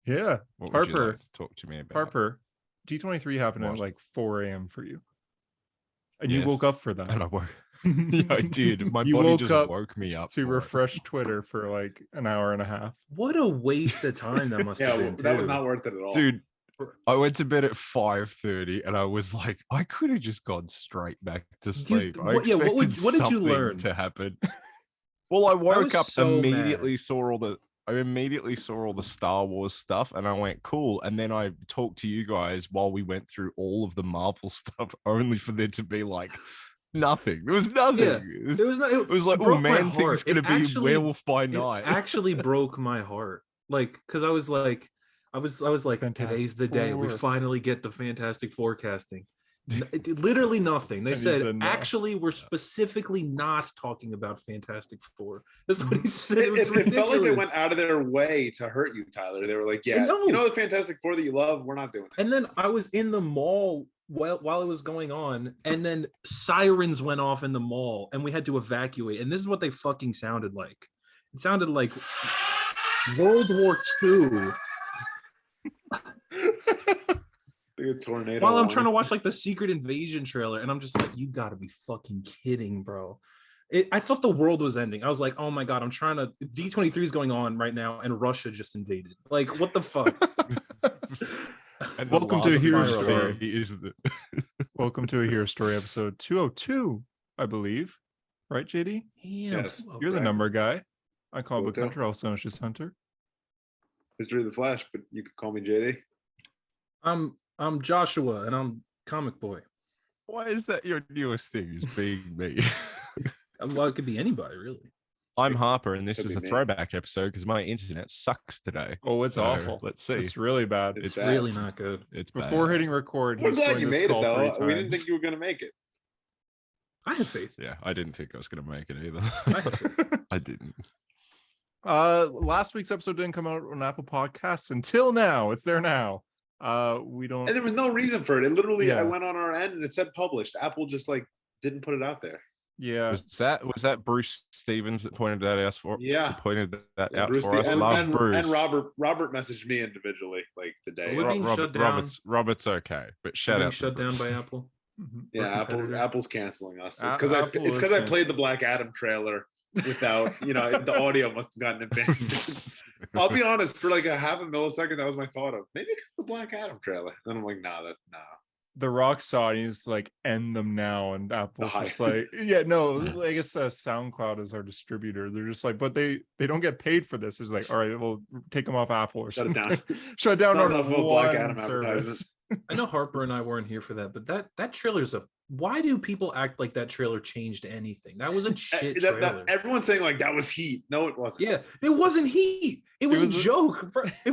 Yeah. What would you Harper, like to talk to me about? Harper, D23 happened at What? like 4 a.m. for you. And Yes. you woke up for that. And I woke. Yeah, I did. My You body woke just up woke me up to for refresh Twitter for like an hour and a half. What a waste of time that must have been. That was not worth it at all. Dude, I went to bed at 5:30 and I was like, I could have just gone straight back to sleep. I expected what did you learn to happen. Well, I woke up so immediately, mad. I immediately saw all the Star Wars stuff and I went, cool. And then I talked to you guys while we went through all of the Marvel stuff, only for there to be like nothing. There was nothing. Yeah, it was like, oh man, things gonna be Werewolf by Night. It actually broke my heart. Like, because I was like, Fantastic today's the day we Four. finally get the Fantastic Four casting. Literally nothing. They And he said, said no. actually, we're specifically not talking about Fantastic Four. That's what he said. It was ridiculous. felt like they went out of their way to hurt you, Tyler. They were like, yeah, you know the Fantastic Four that you love? We're not doing it. And then I was in the mall while it was going on, and then sirens went off in the mall, and we had to evacuate. And this is what they fucking sounded like. It sounded like World War II. Like a tornado. While I'm trying to watch like the Secret Invasion trailer, and I'm just like, you gotta be fucking kidding, bro. I thought the world was ending. I was like, oh my god, I'm trying to. D23 is going on right now, and Russia just invaded. Like, what the fuck? And Welcome to a Hero Story. Story. Welcome to a Hero Story episode 202, I believe. Right, JD? Yes. You're the number guy. I call Book 202. Hunter, also known as just Hunter. History of the Flash, but you could call me JD. I'm Joshua, and I'm Comic Boy. Why is that your newest thing? Is being me? Well, it could be anybody, really. I'm Harper, and this Could is be a me. throwback episode because my internet sucks today. Oh, it's So, awful. Let's see. It's really bad. It's It's bad. really not good. It's Before bad. hitting record, We're he's glad going you to made it, skull though. 3 We didn't times. think you were going to make it. I have faith. Yeah, I didn't think I was going to make it either. I have faith. I didn't. Last week's episode didn't come out on Apple Podcasts until now. It's there now. We don't. And there was no reason for it. It literally, Yeah. I went on our end and it said published. Apple just like didn't put it out there. Yeah. Was that Bruce Stevens that pointed that out for? Yeah. Pointed that out Bruce for us. and, Love and, Bruce. and Robert messaged me individually like the day. We're being shut down. Robert's okay, but shout Being out. to shut down Bruce. by Apple. Mhm. Yeah, Our competitor. Apple's canceling us. It's Apple because is I played the Black Adam trailer without, the audio must have gotten advantage. I'll be honest, for like a half a millisecond, that was my thought of maybe it's the Black Adam trailer. Then I'm like, nah. The Rock saw it and he's like, end them now. And Apple's The just like, yeah, no, I guess SoundCloud is our distributor. They're just like, but they don't get paid for this. It's like, all right, we'll take them off Apple or Shut it something. down. Shut down Not on enough of a one Black Adam service. advertisement. I know Harper and I weren't here for that, but that trailer's why do people act like that trailer changed anything? That was a shit trailer. Everyone's saying like that was heat. No, it wasn't. Yeah, it wasn't heat. It was a was a- joke. It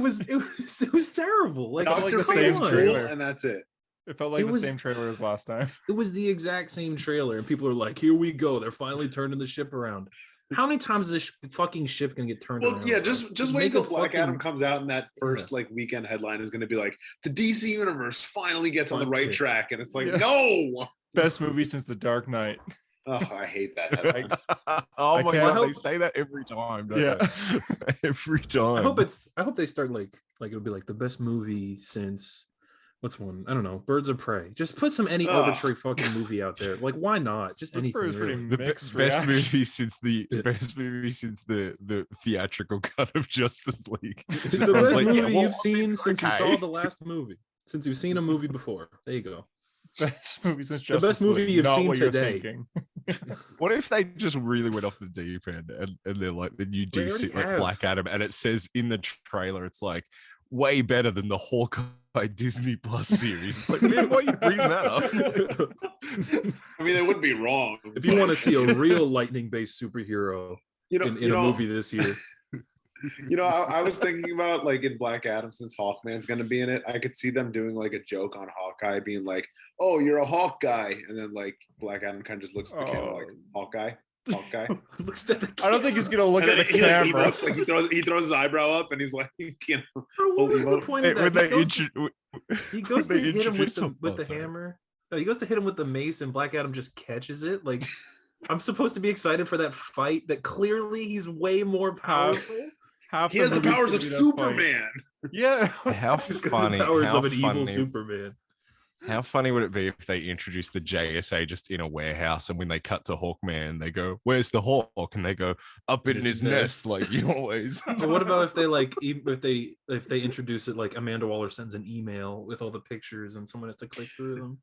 was terrible. Like, Not I'm like Dr. the come same Fate's on. cool, trailer. and that's it. It felt like It the was- same trailer as last time. It was the exact same trailer, and people are like, "Here we go. They're finally turning the ship around." How many times is this fucking ship gonna get turned Well, around? yeah, bro? just wait make till a Black fucking- Adam comes out, and that first like weekend headline is going to be like the DC universe finally gets on the right Okay. track, and it's like Yeah. no. Best movie since The Dark Knight. Oh, I hate that headline. Oh I my can't- god, they say that every time. Don't Yeah. they? Every time. I hope they start like it'll be like the best movie since what's one? I don't know. Birds of Prey. Just put any Ugh. arbitrary fucking movie out there. Like, why not? Just That's anything. pretty Really. the mixed best reaction. movie since the best movie since the theatrical cut of Justice League. The I was best like, movie yeah, well, you've seen since you okay. saw the last movie. Since you've seen a movie before. There you go. Best movie since The best Justice movie League, you've not seen what you're today. thinking. What if they just really went off the deep end and they're like the new They DC already like have. Black Adam, and it says in the trailer it's like way better than the Hawkeye Disney Plus series. It's like, man, why are you bringing that up? I mean, they wouldn't be wrong. If you want to see a real lightning-based superhero you know, in a movie this year, I was thinking about like in Black Adam, since Hawkman's going to be in it, I could see them doing like a joke on Hawkeye, being like, "Oh, you're a Hawk guy," and then like Black Adam kind of just looks at the camera like, "Hawkeye." looks at the I don't think he's gonna look And at then the he camera. looks like he throws his eyebrow up, and he's like, Bro, what was the point of When that? they He goes to they hit him with introduce the him- oh, sorry. hammer. No, he goes to hit him with the mace, and Black Adam just catches it. Like, I'm supposed to be excited for that fight that clearly he's way more powerful. Half he has the movie's powers gonna of be that fight. Superman. Yeah. How He's got funny! the powers How of an evil funny! Superman. How funny would it be if they introduced the JSA just in a warehouse, and when they cut to Hawkman, they go, "Where's the Hawk?" And they go, "Up in his nest," like you always. Or what about if they like if they introduce it like Amanda Waller sends an email with all the pictures and someone has to click through them?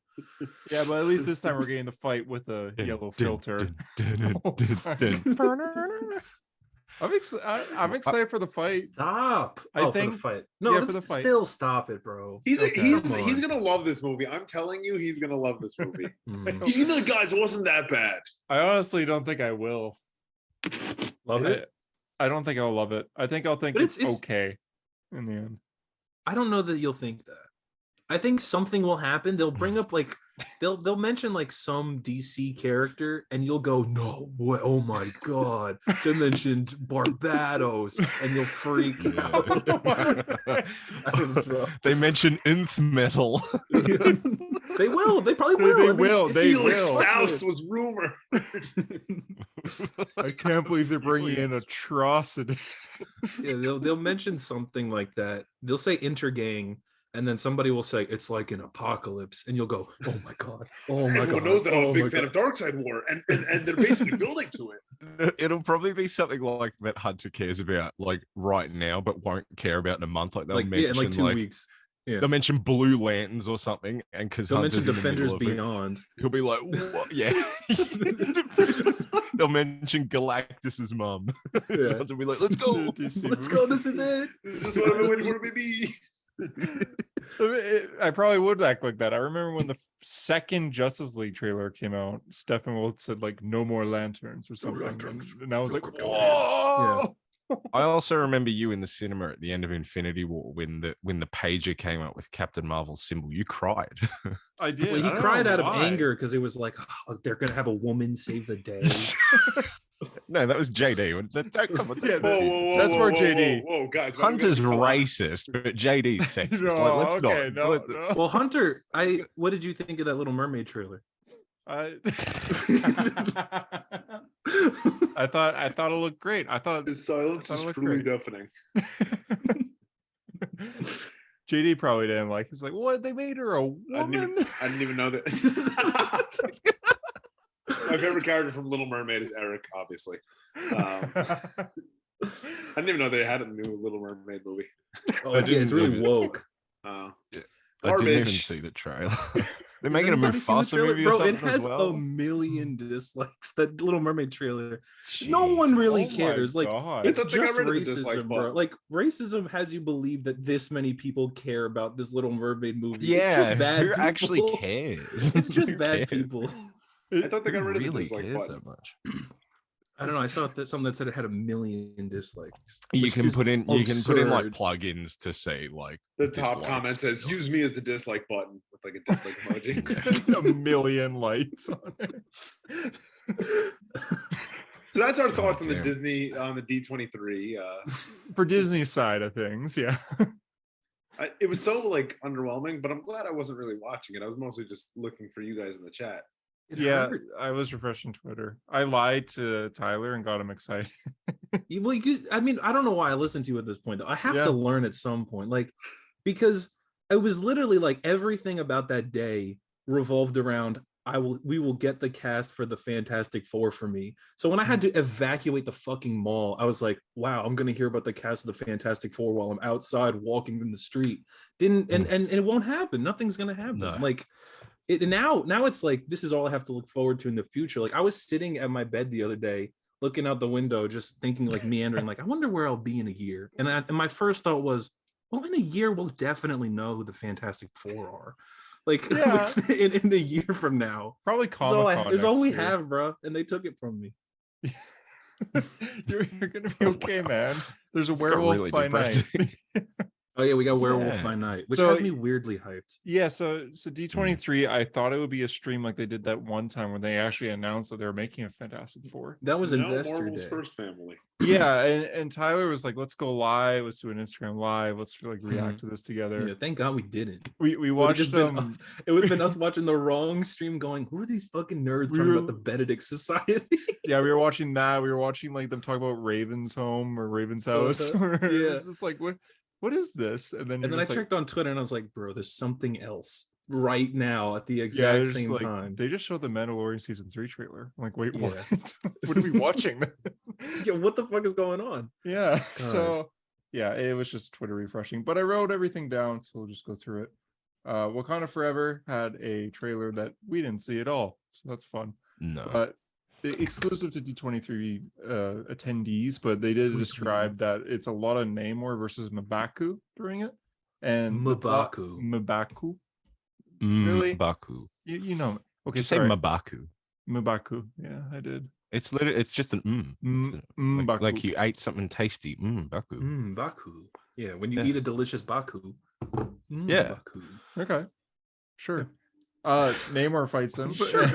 Yeah, but at least this time we're getting the fight with a yellow filter. I'm excited for the fight. Stop! I For think- the fight. No, yeah, for let's the fight. still stop it, bro. He's Okay. he's gonna love this movie. I'm telling you, he's gonna love this movie. Mm. He's gonna be like, guys, it wasn't that bad. I honestly don't think I will. Love it. I don't think I'll love it. I think I'll think But it's it's- okay in the end. I don't know that you'll think that. I think something will happen. They'll bring up like they'll mention like some DC character, and you'll go, "No way! Oh my god!" They mentioned Barbados, and you'll freak out. I don't know. They mention nth metal. They will. They probably will. They I mean, will. it's- They Felix will. Faust was rumor. I can't believe they're bringing in atrocity. Yeah, they'll mention something like that. They'll say intergang, and then somebody will say it's like an apocalypse, and you'll go, "Oh my god! Oh my Everyone god!" knows that I'm oh a big my fan God." of Darkseid War, and they're basically building to it. It'll probably be something like that Hunter cares about, like right now, but won't care about in a month. Like they'll Like mention, in like 2 weeks. Yeah, they'll mention Blue Lanterns or something, and because they'll mention Defenders Beyond. he'll be like, "What?" Yeah. They'll mention Galactus's mum. Yeah. Hunter will be like, "Let's go." Let's go. This is it. This is just what I've been waiting for, baby. I probably would act like that. I remember when the second Justice League trailer came out, Steppenwolf said like "No more lanterns" or something, and I was like, "Whoa!" I also remember you in the cinema at the end of Infinity War when the pager came up with Captain Marvel's symbol. You cried. I did. Well, I he don't cried know out of why. anger because it was like, "Oh, they're gonna have a woman save the day." No, that was JD. Come on, Yeah, don't whoa, confuse the That's two. for JD. Whoa, guys. Hunter's racist, but JD's sexist. No, Like, let's okay, not. no. Well, Hunter, what did you think of that Little Mermaid trailer? I thought it looked great. I thought His silence That is looked truly great. deafening. JD probably didn't like. He's like, "What? They made her a woman?" I didn't even know that. My favorite character from Little Mermaid is Eric, obviously. I didn't even know they had a new Little Mermaid movie. Oh, it's really woke. I didn't Garbage. even see the trailer. They're Has making a anybody seen the Mufasa trailer? movie or Bro, something it has as well. a million dislikes. That Little Mermaid trailer. No one Jesus. really Oh my cares. Like, God. it's I thought they got just rid of the dislike racism, bro. button. Like, racism has you believe that this many people care about this Little Mermaid movie. Yeah, it's just bad who people. actually cares? It's just Who bad cares? people. I thought they got Who rid of the really dislike cares button. that much? I don't know. I saw that something that said it had a million dislikes. You which can is put in like absurd. plugins to say like The top dislikes. comment says, "Use me as the dislike button," with like a dislike emoji. A million lights on it. So that's our thoughts on the damn. Disney on the D23. For Disney's side of things, yeah. It was so like underwhelming, but I'm glad I wasn't really watching it. I was mostly just looking for you guys in the chat. It Yeah, hurt. I was refreshing Twitter. I lied to Tyler and got him excited. Well, I mean, I don't know why I listened to you at this point, though. I have Yeah. to learn at some point, like, because it was literally like everything about that day revolved around we will get the cast for the Fantastic Four for me. So when I had to evacuate the fucking mall, I was like, wow, I'm gonna hear about the cast of the Fantastic Four while I'm outside walking in the street. And it won't happen. Nothing's gonna happen. No. Like it now it's like this is all I have to look forward to in the future. Like I was sitting at my bed the other day, looking out the window, just thinking, like meandering, like I wonder where I'll be in a year. And my first thought was, well, in a year we'll definitely know who the Fantastic Four are. Like Yeah. in a year from now. Probably That's all, Comic-Con it's all next we year. have, bro. And they took it from me. You're gonna be okay, man. There's a Got werewolf really by depressing. night. Oh yeah, we got Werewolf Yeah. by Night, which So- has me weirdly hyped. Yeah, so D23, I thought it would be a stream like they did that one time when they actually announced that they were making a Fantastic Four. That was No, Investor Marvel's Day. first family. Yeah, and Tyler was like, "Let's go live. Let's do an Instagram live. Let's like react to this together." Yeah, thank God we didn't. We It would've watched just been it would have been us watching the wrong stream going, who are these fucking nerds We talking were- about the Benedict Society? Yeah, we were watching that. We were watching like them talk about Raven's home or Raven's house. Yeah. Just like what what is this? And then And then I just like, checked on Twitter and I was like, bro, there's something else right now at the yeah, exact they're just same like, time. they just showed the Mandalorian season 3 trailer. I'm like, wait, Yeah. what? What are we watching? Yo, what the fuck is going on? Yeah. So yeah, it was just Twitter refreshing. But I wrote everything down, so we'll just go through it. Wakanda Forever had a trailer that we didn't see at all, so that's fun. No. But exclusive to D23 attendees, but they did describe that it's a lot of Namor versus M'Baku during it. And M'Baku. Really? M'Baku. You know. Okay, Just say sorry. M'Baku. M'Baku. Yeah, I did. It's literally, it's just an like you ate something tasty. Baku. Baku. Yeah, when you eat a delicious Baku. Yeah. Baku. Okay. Sure. Namor fights him. Sure.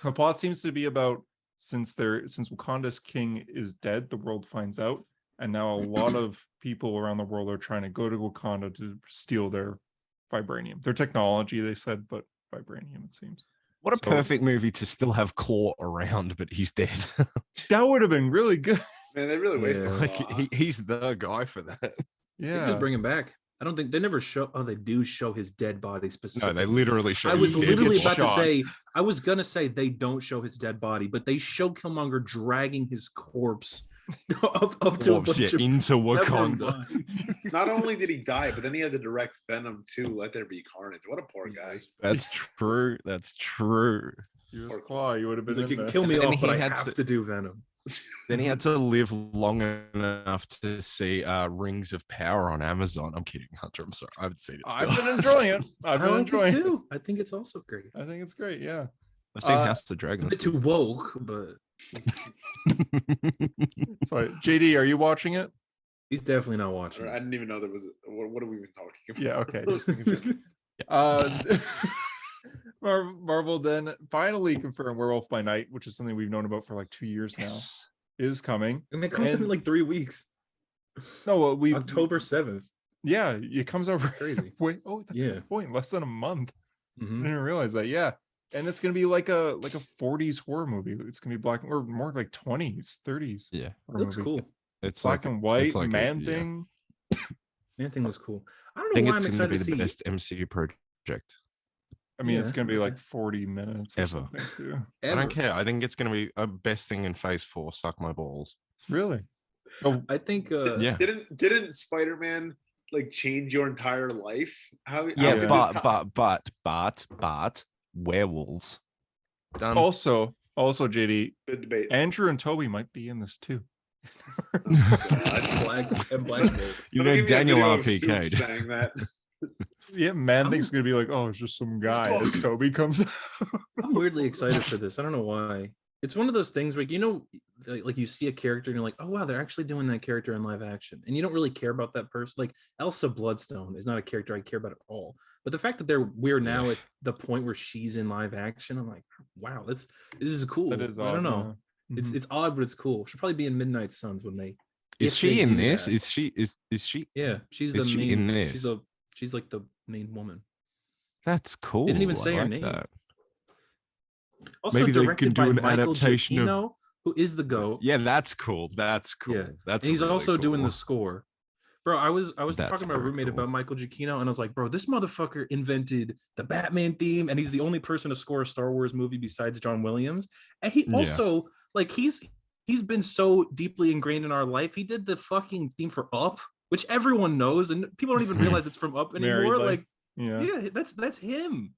The plot seems to be about since Wakanda's king is dead, the world finds out, and now a lot of people around the world are trying to go to Wakanda to steal their vibranium. Their technology, they said, but vibranium, it seems. What a perfect movie to still have Claw around, but he's dead. That would have been really good. Man, they really wasted he's the guy for that. Yeah. Just bring him back. I don't think they never show. Oh, they do show his dead body specifically. No, they literally show. I was his dead literally body. about to say. I was gonna say they don't show his dead body, but they show Killmonger dragging his corpse up to a bunch of into everyone Wakanda. died. Not only did he die, but then he had to direct Venom too. Let there be carnage. What a poor guy. That's true. That's true. You was Claw, you would have been He's like, in you can this. kill me And off, he but I had have to- to do Venom. Then he had to live long enough to see Rings of Power on Amazon. I'm kidding, Hunter. I'm sorry. I haven't seen it still. I've been enjoying it. I've I been like enjoying it it. too. I think it's also great. I think it's great, yeah. I've seen House of It's a Dragons. bit too woke, but That's why. JD, are you watching it? he's definitely not watching. I didn't even know there was. What are we even talking about? Yeah, okay. Just making sure. Marvel then finally confirmed Werewolf by Night, which is something we've known about for like 2 years now, is coming. And it comes in like 3 weeks. No, well, we October 7th. Yeah, it comes out Crazy. Wait, oh, that's a Yeah. good point. Less than a month. I Mhm. didn't realize that. Yeah, and it's gonna be like a 40s horror movie. It's gonna be black or more like 20s, 30s. Yeah, horror Looks movie. cool. it's Black like and white, it's like man yeah. thing. Man thing was cool. I I don't know think why I'm it's going to excited be to the see. best MCU project I mean, it's Yeah, gonna be like okay. 40 minutes or Ever. something too. I Ever. don't care. I think it's going to be a best thing in Phase 4. Suck my balls. Really? Oh, I think. Yeah. Didn't Spider-Man like change your entire life? How? Yeah, how did this but werewolves. Done. also, JD, good debate. Andrew and Toby might be in this too. Black and Black Bolt. You Don't know give me a Daniel video of Soup RPK'd. saying that. Yeah, man think's gonna be like, oh, it's just some guy as Toby comes. I'm weirdly excited for this. I don't know why. It's one of those things where like you see a character and you're like, oh wow, they're actually doing that character in live action, and you don't really care about that person. Like Elsa Bloodstone is not a character I care about at all. But the fact that we're now at the point where she's in live action, I'm like, wow, this is cool. That is I don't odd, know. yeah. It's odd, but it's cool. She'll probably be in Midnight Suns when they. Is if she they in do this? that. Is she? Yeah, she's the Is she main. in this? She's like the main woman. That's cool. didn't even I say her like name. that. Also Maybe they directed can do by an Michael adaptation of- Giacchino, who is the GOAT. Yeah, that's cool. That's cool. Yeah. That's And he's really also doing cool. the score. Bro, I was That's talking to my very roommate cool. about Michael Giacchino, and I was like, bro, this motherfucker invented the Batman theme, and he's the only person to score a Star Wars movie besides John Williams. And he Yeah. also, like, he's been so deeply ingrained in our life. He did the fucking theme for Up, which everyone knows, and people don't even realize it's from Up Married anymore. Life. Like, Yeah. yeah, that's him.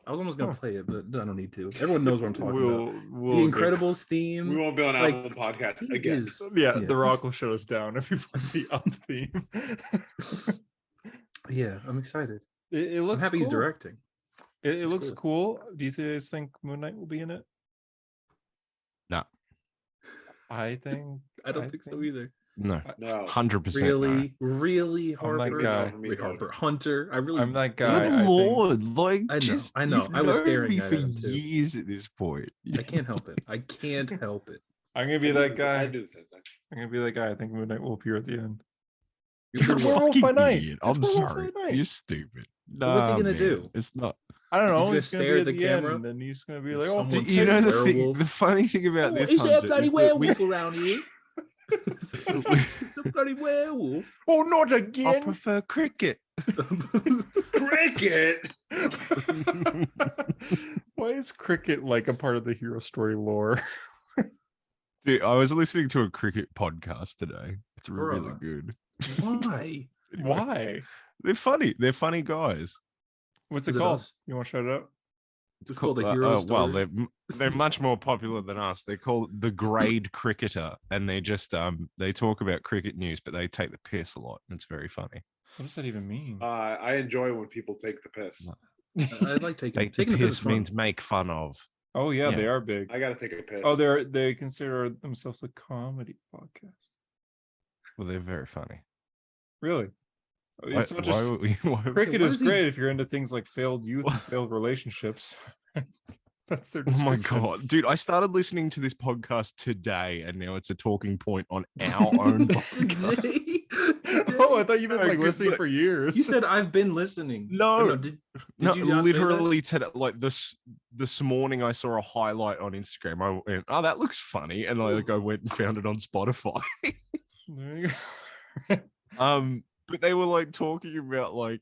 I was almost gonna Huh. play it, but I don't need to. Everyone knows what I'm talking about. We'll The get- Incredibles theme. We won't be on Like, Apple Podcast he again. is- Yeah, Yeah. The Rock will shut us down if you play the Up theme. Yeah, I'm excited. It I'm looks happy he's cool. directing. It It's looks cool. Do you guys think Moon Knight will be in it? No. I think I don't think so either. No, No. 100%. Really, I'm that Harper. guy. Wait, Harper. Hunter. I really. I'm that guy. Good I think- lord! Like, I know, just, I know. you've I was known staring me at for him, too. years at this point. I can't help it. I can't help it. I'm gonna be I do that the- guy. I do the same thing. I'm gonna be that guy. I think Moon Knight will appear at the end. You're a It's Werewolf fucking by Night. idiot. It's I'm Werewolf sorry. by Night. You're stupid. what's he Nah, gonna man. do? It's not. I don't know. He's gonna He's stare at the camera? end, and he's gonna be like, Someone "Oh, Take You know the werewolf. thing. The funny thing about this, is there a Hunter, bloody is that we- werewolf around here? The bloody werewolf. Oh, not I again. prefer cricket. Cricket. Why is cricket like a part of the hero story lore? Dude, I was listening to a cricket podcast today. It's really Bruh. good. Why? Anyway, Why? They're funny. They're funny guys. What's Is it it called? us? You want to shout it out? It's called the hero Well, story. they're much more popular than us. They're called the Grade Cricketer, and they just they talk about cricket news, but they take the piss a lot. It's very funny. What does that even mean? I enjoy when people take the piss. I like taking The the piss. piss Is fun. means make fun of. Oh yeah, yeah. they are big. I gotta take a piss. Oh, they consider themselves a comedy podcast. Well, they're very funny. Really? Why, It's not just cricket Why is does he- great if you're into things like failed youth and failed relationships. That's their Oh my description. god, dude! I started listening to this podcast today, and now it's a talking point on our own podcast. Today? Oh, I thought you've been No, like 'cause, listening like, for years. You said I've been listening. No. Or no, did No, you not say that? literally today, like this morning, I saw a highlight on Instagram. I went, "Oh, that looks funny," and I went and found it on Spotify. There you go. But they were like talking about like,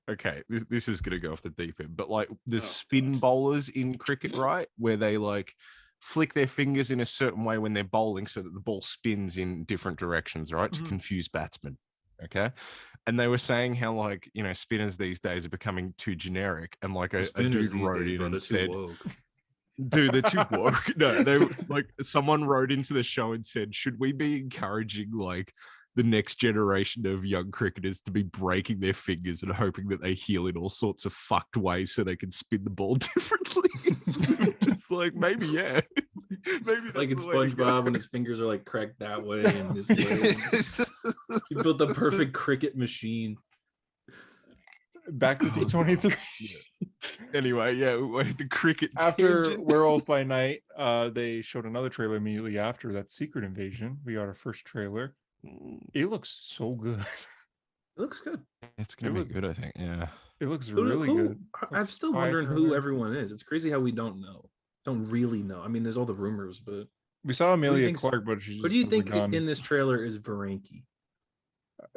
okay, this is gonna go off the deep end, but like the spin bowlers in cricket, right, where they like flick their fingers in a certain way when they're bowling so that the ball spins in different directions, right, to Mhm. confuse batsmen. Okay. And they were saying how like, spinners these days are becoming too generic, and like a Spinners dude these wrote days, in bro, and they're too said, woke. dude, they're too woke. No, they like someone wrote into the show and said, should we be encouraging like the next generation of young cricketers to be breaking their fingers and hoping that they heal in all sorts of fucked ways so they can spin the ball differently? Just like maybe, yeah. Maybe Like in that's the way to go. SpongeBob when his fingers are like cracked that way and this way. You built the perfect cricket machine. Back to D23. Anyway, yeah, the cricket After tangent. Werewolf by Night, they showed another trailer immediately after that Secret Invasion. We got our first trailer. It looks so good. It looks good. It's gonna It be looks- good, I think. Yeah. It looks really good. It's like I'm still spy wondering who thriller. everyone is. It's crazy how we don't really know. I mean, there's all the rumors, but We saw do you Amelia think's- Clark, but she just what do you has a think gun. in this trailer is Varanki?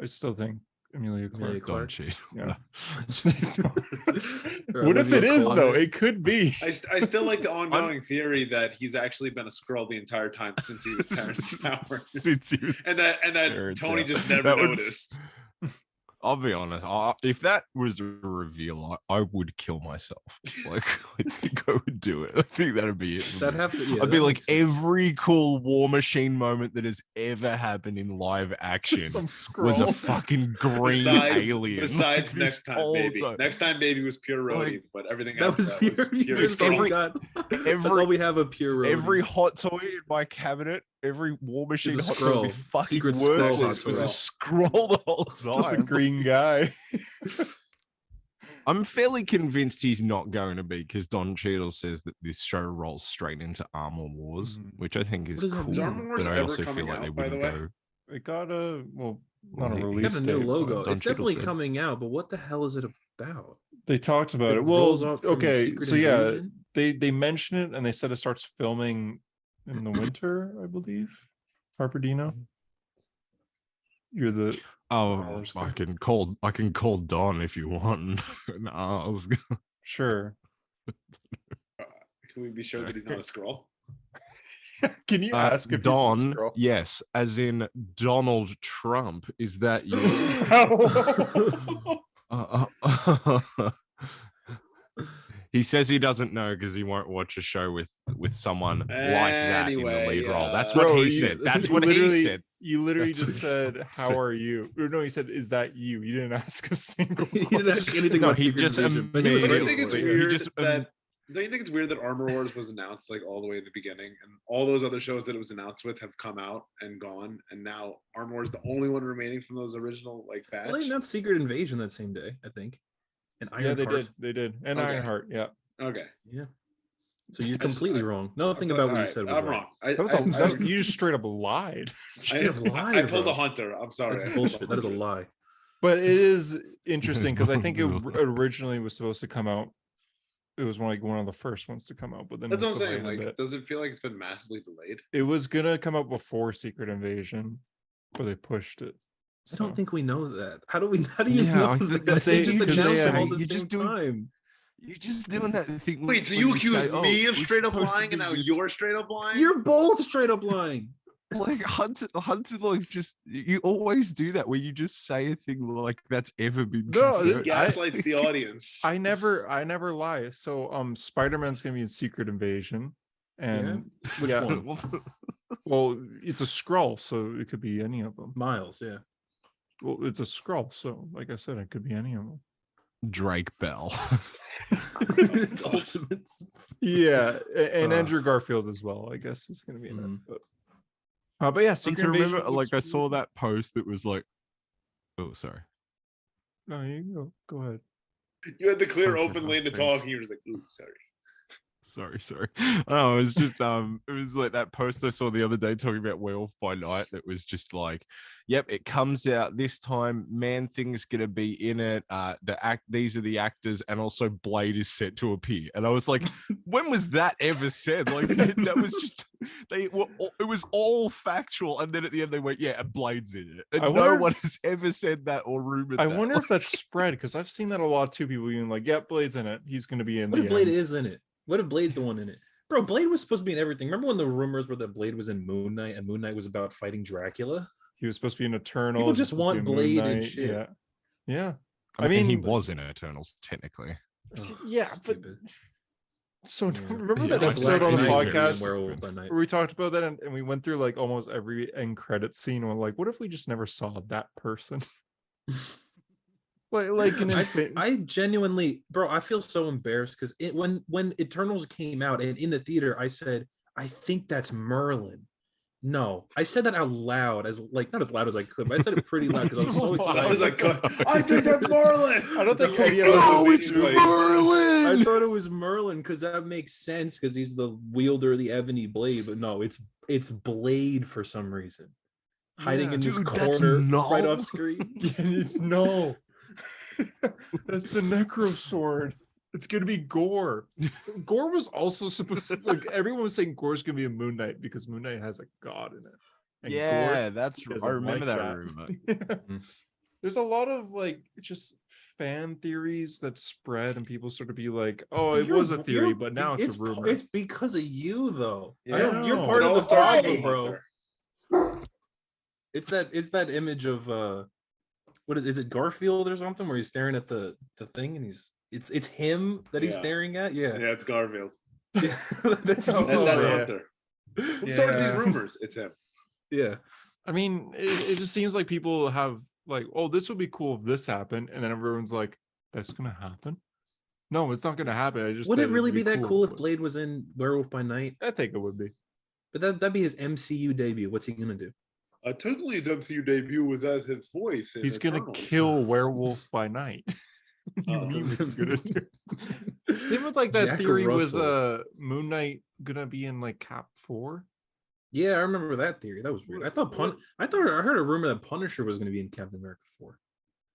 I still think Amelia Clark. Amelia Don't Clark? cheat. Yeah. Or What if it Olivia is Colman? though? It could be. I still like the ongoing theory that he's actually been a Skrull the entire time since he was Terrence Howard, Since he was and that Terrence Tony Howard. just never That would- noticed. I'll be honest. If that was a reveal, I would kill myself. Like, I think I would do it. I think that'd be it. for That'd me. have to. Yeah, I'd be that like, makes sense. every cool War Machine moment that has ever happened in live action Some was a scroll. fucking green Besides, alien. besides Like, next this time, whole baby. time. Next time, baby was pure roadie, Like, but everything That after was pure. That's all we got. That's every- all we have of pure. roadie. Every hot toy in my cabinet, every War Machine Is a hot toy would be Skrull. fucking Secret Skrull worthless. hot It was a toy. scroll the whole Just a time. green guy. I'm fairly convinced he's not going to be, because Don Cheadle says that this show rolls straight into Armor Wars, Mhm. which I think is What does that cool. mean? Is Armor Wars But I ever also feel coming like they out, by the wouldn't way? go. It got a not a he- We release have a new date, but logo. Don It's Cheadle definitely said. coming out, but what the hell is it about? They talked about It it. Well, rolls off from okay, Secret so yeah, Invasion? they mentioned it and they said it starts filming in the winter, I believe. Harper Dino, you're the Oh, Hours I ago. can call Don if you want. Nah, I was sure. Can we be sure that he's not a Skrull? Can you ask if he's a Don, scroll? yes, as in Donald Trump. Is that you? He says he doesn't know because he won't watch a show with someone like that in the lead Anyway, role. That's Bro, what he you- said. That's you what he literally- said. You literally That's just what said, Don "How said. are you?" Or no, he said, "Is that you?" You didn't ask a single. He didn't ask anything No, about he Secret just Invasion, but he was Don't you immediately- right. think it's He weird just, that? Don't you think it's weird that Armor Wars was announced like all the way at the beginning, and all those other shows that it was announced with have come out and gone, and now Armor Wars is the only one remaining from those original like batch? Well, they announced Secret Invasion that same day, I think. And Yeah, they Ironheart. did, and Okay. Ironheart. Yeah, Okay, Yeah. So you're I just- completely I- wrong. Nothing I- about what you alright, said was I'm right. wrong. I, that was, I, a, I, that was- you just straight up lied. Straight up lied, I pulled bro. a hunter. I'm sorry. That's I pulled bullshit. That is a hunter. lie. But it is interesting because I think it both. originally was supposed to come out it was one of the first ones to come out, but then That's it what was I'm saying. delayed a Like, bit. does it feel like it's been massively delayed? It was gonna come out before Secret Invasion, but they pushed it. I don't So- think we know that. How do you Yeah, know I that? think because They they- just because announced they, them all you're the same just doing- time. You're just doing that thing. Wait, so when you say, accuse me of we're straight up supposed to lying, and be now this- you're straight up lying? You're both straight up lying. like Hunter, like just you always do that where you just say a thing like that's ever been No, confirmed. gaslights the audience. I never lie. So Spider-Man's gonna be in Secret Invasion, and Which yeah, one? well, it's a Skrull, so it could be any of them. Miles, yeah. Well, it's a Skrull, so like I said, it could be any of them. Drake Bell. It's ultimate. Yeah, and Uh. Andrew Garfield as well. I guess is gonna be in Mhm. it. But yeah, I Secret Invasion. remember, looks like I saw really- that post that was like, oh, sorry. No, you go ahead. You had the clear Okay, open lane to thanks. talk, and you're just like, ooh, sorry. Sorry. Oh, it was just it was like that post I saw the other day talking about Werewolf by Night that was just like, yep, it comes out this time, Man-Thing's gonna be in it, these are the actors, and also Blade is set to appear. And I was like, when was that ever said? Like that was just it was all factual, and then at the end they went, yeah, and Blade's in it. And I no wonder- one has ever said that or rumored I that. wonder if that's spread because I've seen that a lot too. People being like, "Yeah, Blade's in it. He's gonna be in What the if Blade end." is in it? What if Blade's the one in it? Bro, Blade was supposed to be in everything. Remember when the rumors were that Blade was in Moon Knight and Moon Knight was about fighting Dracula? He was supposed to be an Eternal. People he was just supposed to want be a Moon Blade and Knight, shit. Yeah. I mean, he mean, was in Eternals technically. Ugh, Yeah, but- stupid. So Yeah. remember Yeah, that I episode know, on the it is very podcast stupid. Werewolf by Night. where we talked about that and we went through like almost every end credit scene. And we're like, what if we just never saw that person? like an I genuinely, bro, I feel so embarrassed because when Eternals came out and in the theater, I said, I think that's Merlin. No, I said that out loud, as like not as loud as I could, but I said it pretty loud because I was so Wow. I was excited. like, I think that's Marlin. I don't think No, any of us no, have it's seen, like- Merlin. I thought it was Merlin because that makes sense because he's the wielder of the ebony blade, but no, it's Blade for some reason, hiding Yeah. in this Dude, that's corner right Null. off screen. It's no. That's the Necro Sword. It's gonna be Gore. Gore was also supposed to, like everyone was saying Gore's gonna be a Moon Knight because Moon Knight has a god in it. And Yeah, that's doesn't I remember like that rumor. Mm. There's a lot of like just fan theories that spread and people sort of be like, oh, it was a theory, but now it's a rumor. It's because of you though. Yeah, You're I know. part It of all the starts problem, with bro. Hunter. It's that image of what is it Garfield or something where he's staring at the thing and it's him that he's Yeah. staring at. Yeah. Yeah, it's Garfield. Yeah. That's Oh, you, That's bro. Hunter. Who started these rumors? It's him. Yeah. I mean, it just seems like people have like, oh, this would be cool if this happened, and then everyone's like, that's gonna happen. No, it's not gonna happen. I just Would said it it'd really be that cool if but- Blade was in Werewolf by Night? I think it would be. But that'd be his MCU debut. What's he gonna do? Technically, his MCU debut was as his voice. in He's gonna Eternals. kill Werewolf by Night. You Oh. mean what's he gonna do? Same with like that Jack theory with Russell. Moon Knight gonna be in like Cap 4. Yeah, I remember that theory. That was weird. I heard a rumor that Punisher was gonna be in Captain America 4.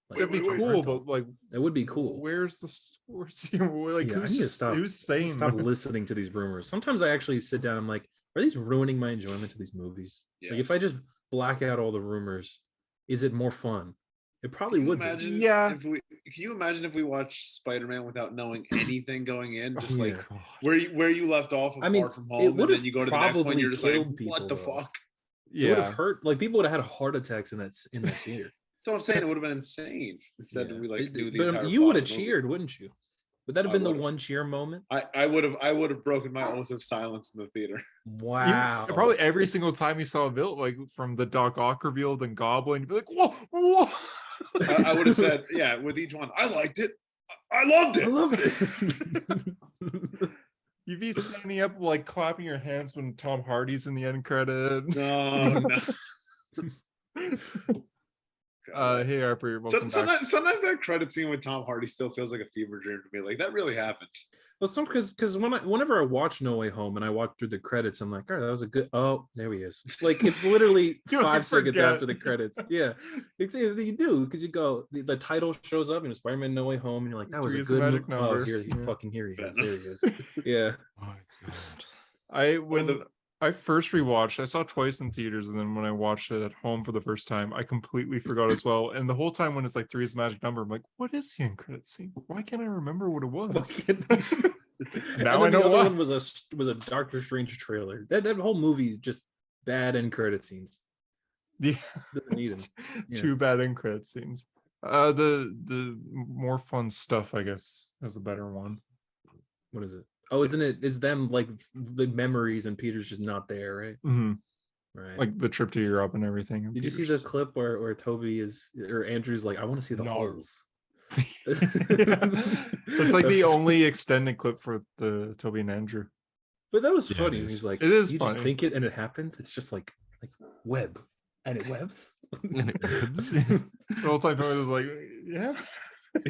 Like, That'd be wait, cool, but like, that would be cool. where's the source? Like, Yeah, I who's need to just, stop. who's saying Stop this? listening to these rumors. Sometimes I actually sit down. I'm like, are these ruining my enjoyment to these movies? Like, if I Yes. just black out all the rumors, is it more fun? It probably Can you would. Be. imagine Yeah. Can you imagine if we watched Spider-Man without knowing anything going in? Just Oh, like yeah. where you left off of I mean, Far From it Home, and would've then you go to the next one, probably you're just like, killed what people, the though. fuck? It would Yeah, have hurt. Like people would have had heart attacks in that theater. That's what I'm saying. It would have been insane. Instead, Yeah. we like do the But entire. you plot would of have the movie. cheered, wouldn't you? Would that have I been the would've. one cheer moment? I would have broken my oath of silence in the theater. Wow. probably every single time you saw a villain, like from the Doc Ock reveal, then Goblin, you'd be like, whoa, whoa. I would have said, yeah, with each one, I liked it. I loved I it. loved it. You'd be standing up, like clapping your hands when Tom Hardy's in the end credit. No, no. Hey Harper, you're welcome back. Sometimes that credit scene with Tom Hardy still feels like a fever dream to me. Like that really happened. Well, some because whenever I watch No Way Home and I walk through the credits, I'm like, oh, that was a good. Oh, there he is. Like it's literally You 5 seconds forget. after the credits. Yeah, you do because you go the title shows up and Spider-Man No Way Home, and you're like, that was Three a is the good magic Oh, number. here he Yeah. fucking here he is. There he is. Yeah. Oh my god. When I first rewatched, I saw it twice in theaters, and then when I watched it at home for the first time, I completely forgot as well. And the whole time when it's like 3 is the magic number, I'm like, what is the end credit scene? Why can't I remember what it was? Now I know the other why. one was a Doctor Strange trailer. That whole movie just bad end credit scenes. Yeah, Doesn't need 'em. Yeah. Too bad in credit scenes. The more fun stuff, I guess, is a better one. What is it? Oh, isn't it? Is them like the memories and Peter's just not there, right? Mm-hmm. Right. Like the trip to Europe and everything. Did you see the clip where Toby or Andrew's like, I want to see the No. holes. It's like the only extended clip for the Toby and Andrew. But that was Yeah, funny. it is. He's like, It is you funny. just think it and it happens. It's just like web, and it webs. And it webs. The whole time I was like, yeah.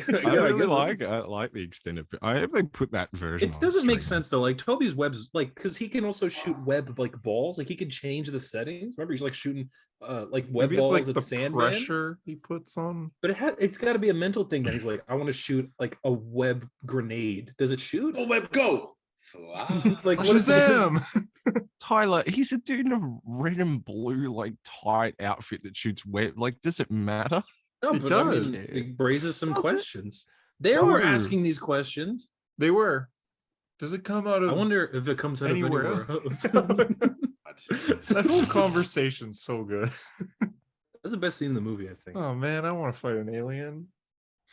I really guess like the extended. I hope they put that version. It on doesn't make streaming. sense though. Like Toby's webs, like because he can also shoot web like balls. Like he can change the settings. Remember, he's like shooting like web Maybe it's balls like at the Sandman. pressure he puts on. But it's got to be a mental thing that he's like, I want to shoot like a web grenade. Does it shoot? Go web, go. Fly. Like what is this? Shazam! Tyler, he's a dude in a red and blue like tight outfit that shoots web. Like, does it matter? No, It but I mean, does. it raises some Does it? questions. They were No. asking these questions. They were. Does it come out of I wonder if it comes out anywhere of anywhere else. that whole conversation's so good. That's the best scene in the movie, I think. Oh man, I want to fight an alien.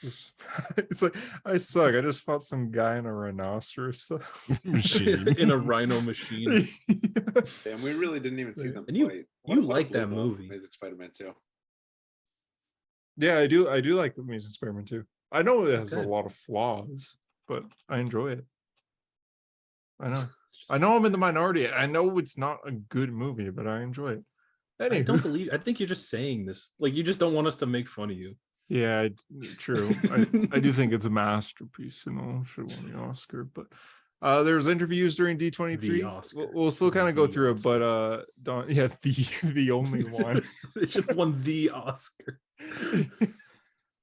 It's like I suck. I just fought some guy in a rhinoceros. Machine. In a rhino machine. Damn, we really didn't even see them And you- fight. you What like a blue that ball movie. Amazing Spider-Man 2. Yeah, I do like the Amazing Spider-Man too. I know it It's has a good. lot of flaws, but I enjoy it. I know I'm in the minority. I know it's not a good movie, but I enjoy it. I don't Anywho, believe. I think you're just saying this. Like you just don't want us to make fun of you. yeah, true. I do think it's a masterpiece, and all should win the Oscar. But there's interviews during D23. The Oscar. We'll still kind of go The through it, Oscar. but Don, yeah, the only one. They should have won the Oscar.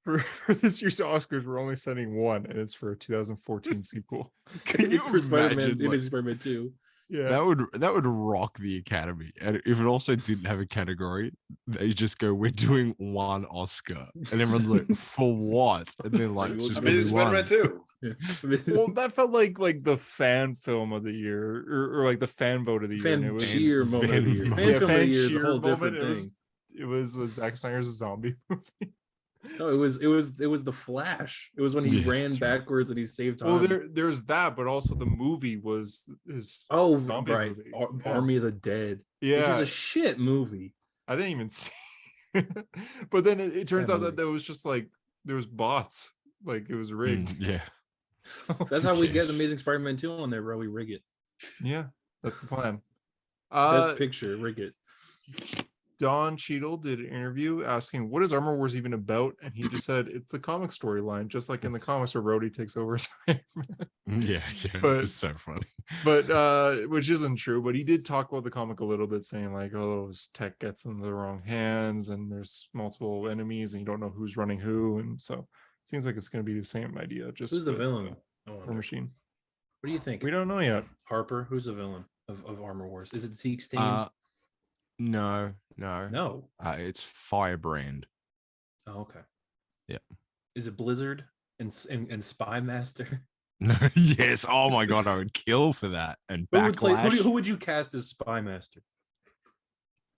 For this year's Oscars, we're only sending one, and it's for a 2014 sequel. Can you It's for Spider-Man. imagine? It Like, is Spider-Man 2. Yeah, that would rock the Academy. And if it also didn't have a category, they just go, "We're doing one Oscar," and everyone's like, "For what?" And they're like, "It's just gonna Amazing be one." Spider-Man 2. well, that felt like the fan film of the year, or like the fan vote of the year. And Fan it was cheer moment of the year. fan Fan film of the fan year is a cheer whole moment. different thing. It was Zack Snyder's zombie movie. No, it was the Flash. It was when he Yeah, ran that's right. backwards and he saved time. Well, there's that, but also the movie was his. oh, zombie right, movie. Yeah. Army of the Dead, which is Yeah, a shit movie. I didn't even see. But then it turns That out that movie. there was just like there was bots, like it was rigged. Yeah. So That's Who how we get cares? Amazing Spider-Man 2 on there, bro. We rig it. yeah, that's the plan. Best picture, rig it. Don Cheadle did an interview asking, what is Armor Wars even about? And he just said, it's the comic storyline, just like in the comics where Rhodey takes over as Iron Man. Yeah. But- It's so funny. But which isn't true, but he did talk about the comic a little bit, saying like, oh, his tech gets in the wrong hands and there's multiple enemies and you don't know who's running who. And so it seems like it's going to be the same idea. Just Who's the with, villain? War Machine. What do you think? We don't know yet. Harper, who's the villain of Armor Wars? Is it Zeke Steen? No. No. It's Firebrand. Oh, okay. Yeah. Is it Blizzard and Spy Master? No, yes. Oh my god, I would kill for that. And Who would, play, Backlash. who would you cast as Spy Master?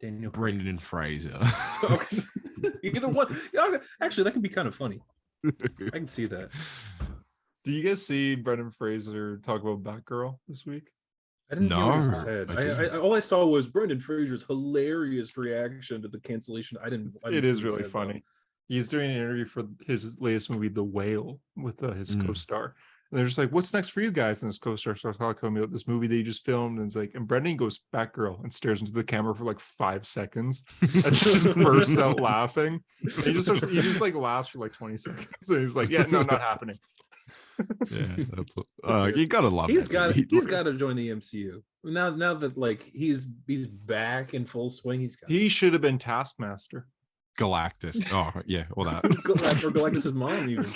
Daniel. Brendan Fraser. Okay. Either one. Yeah, actually, that could be kind of funny. I can see that. Do you guys see Brendan Fraser talk about Batgirl this week? I didn't hear what he No, said. I didn't. All I saw was Brendan Fraser's hilarious reaction to the cancellation. I didn't It see is what he really said, though. funny. He's doing an interview for his latest movie, The Whale, with his co-star, they're just like, "What's next for you guys?" And this co-star starts talking about this movie they just filmed, and it's like, and Brendan goes Batgirl and stares into the camera for like 5 seconds, and just bursts out laughing. And he just like laughs for like 20 seconds, and he's like, "Yeah, no, not happening." Yeah, you gotta love. He's that. got to join the MCU now that like he's back in full swing. He should have been Taskmaster. Galactus. Oh yeah, all that. Galactus's mom. Even.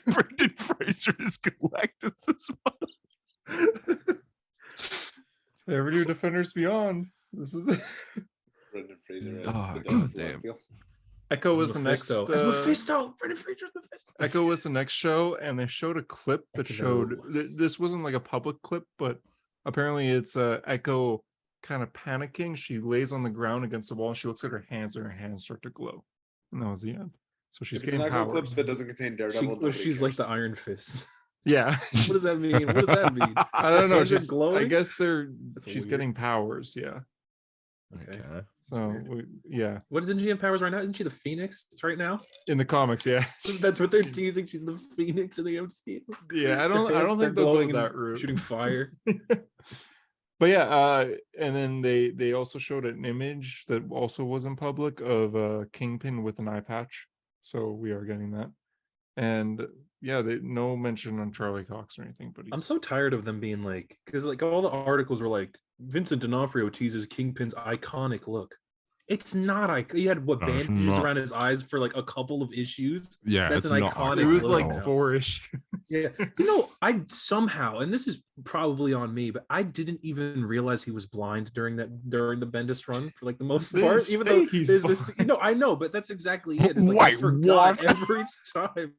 Brendan Fraser is Galactus's mom. They ever do Defenders Beyond? This is it. Brendan Fraser. Damn. Echo was the next. Mephisto. Brendan Fraser's Mephisto. Echo was the next show, and they showed a clip that showed. This wasn't like a public clip, but apparently it's Echo kind of panicking. She lays on the ground against the wall, and she looks at her hands, and her hands start to glow, and that was the end. So she's getting powers. Clips that doesn't contain Daredevil. She's like the Iron Fist. Yeah. What does that mean? What does that mean? I don't know. She's glowing. I guess she's weird. getting powers. Yeah. Okay. So yeah. What isn't she in powers right now? Isn't she the Phoenix right now? In the comics, yeah. That's what they're teasing. She's the Phoenix in the MCU. Yeah, I don't think they'll go that route. Shooting fire. But yeah, and then they also showed an image that also was in public of Kingpin with an eye patch. So we are getting that. And yeah, no mention on Charlie Cox or anything. But I'm so tired of them being like, because like all the articles were like, Vincent D'Onofrio teases Kingpin's iconic look. It's not. He had bandages around his eyes for like a couple of issues. Yeah, that's an iconic. It was look. like 4 issues. Yeah, I somehow, and this is probably on me, but I didn't even realize he was blind during the Bendis run for like the most part. Even though there's this, I know, but that's exactly it. It's like I forgot every time.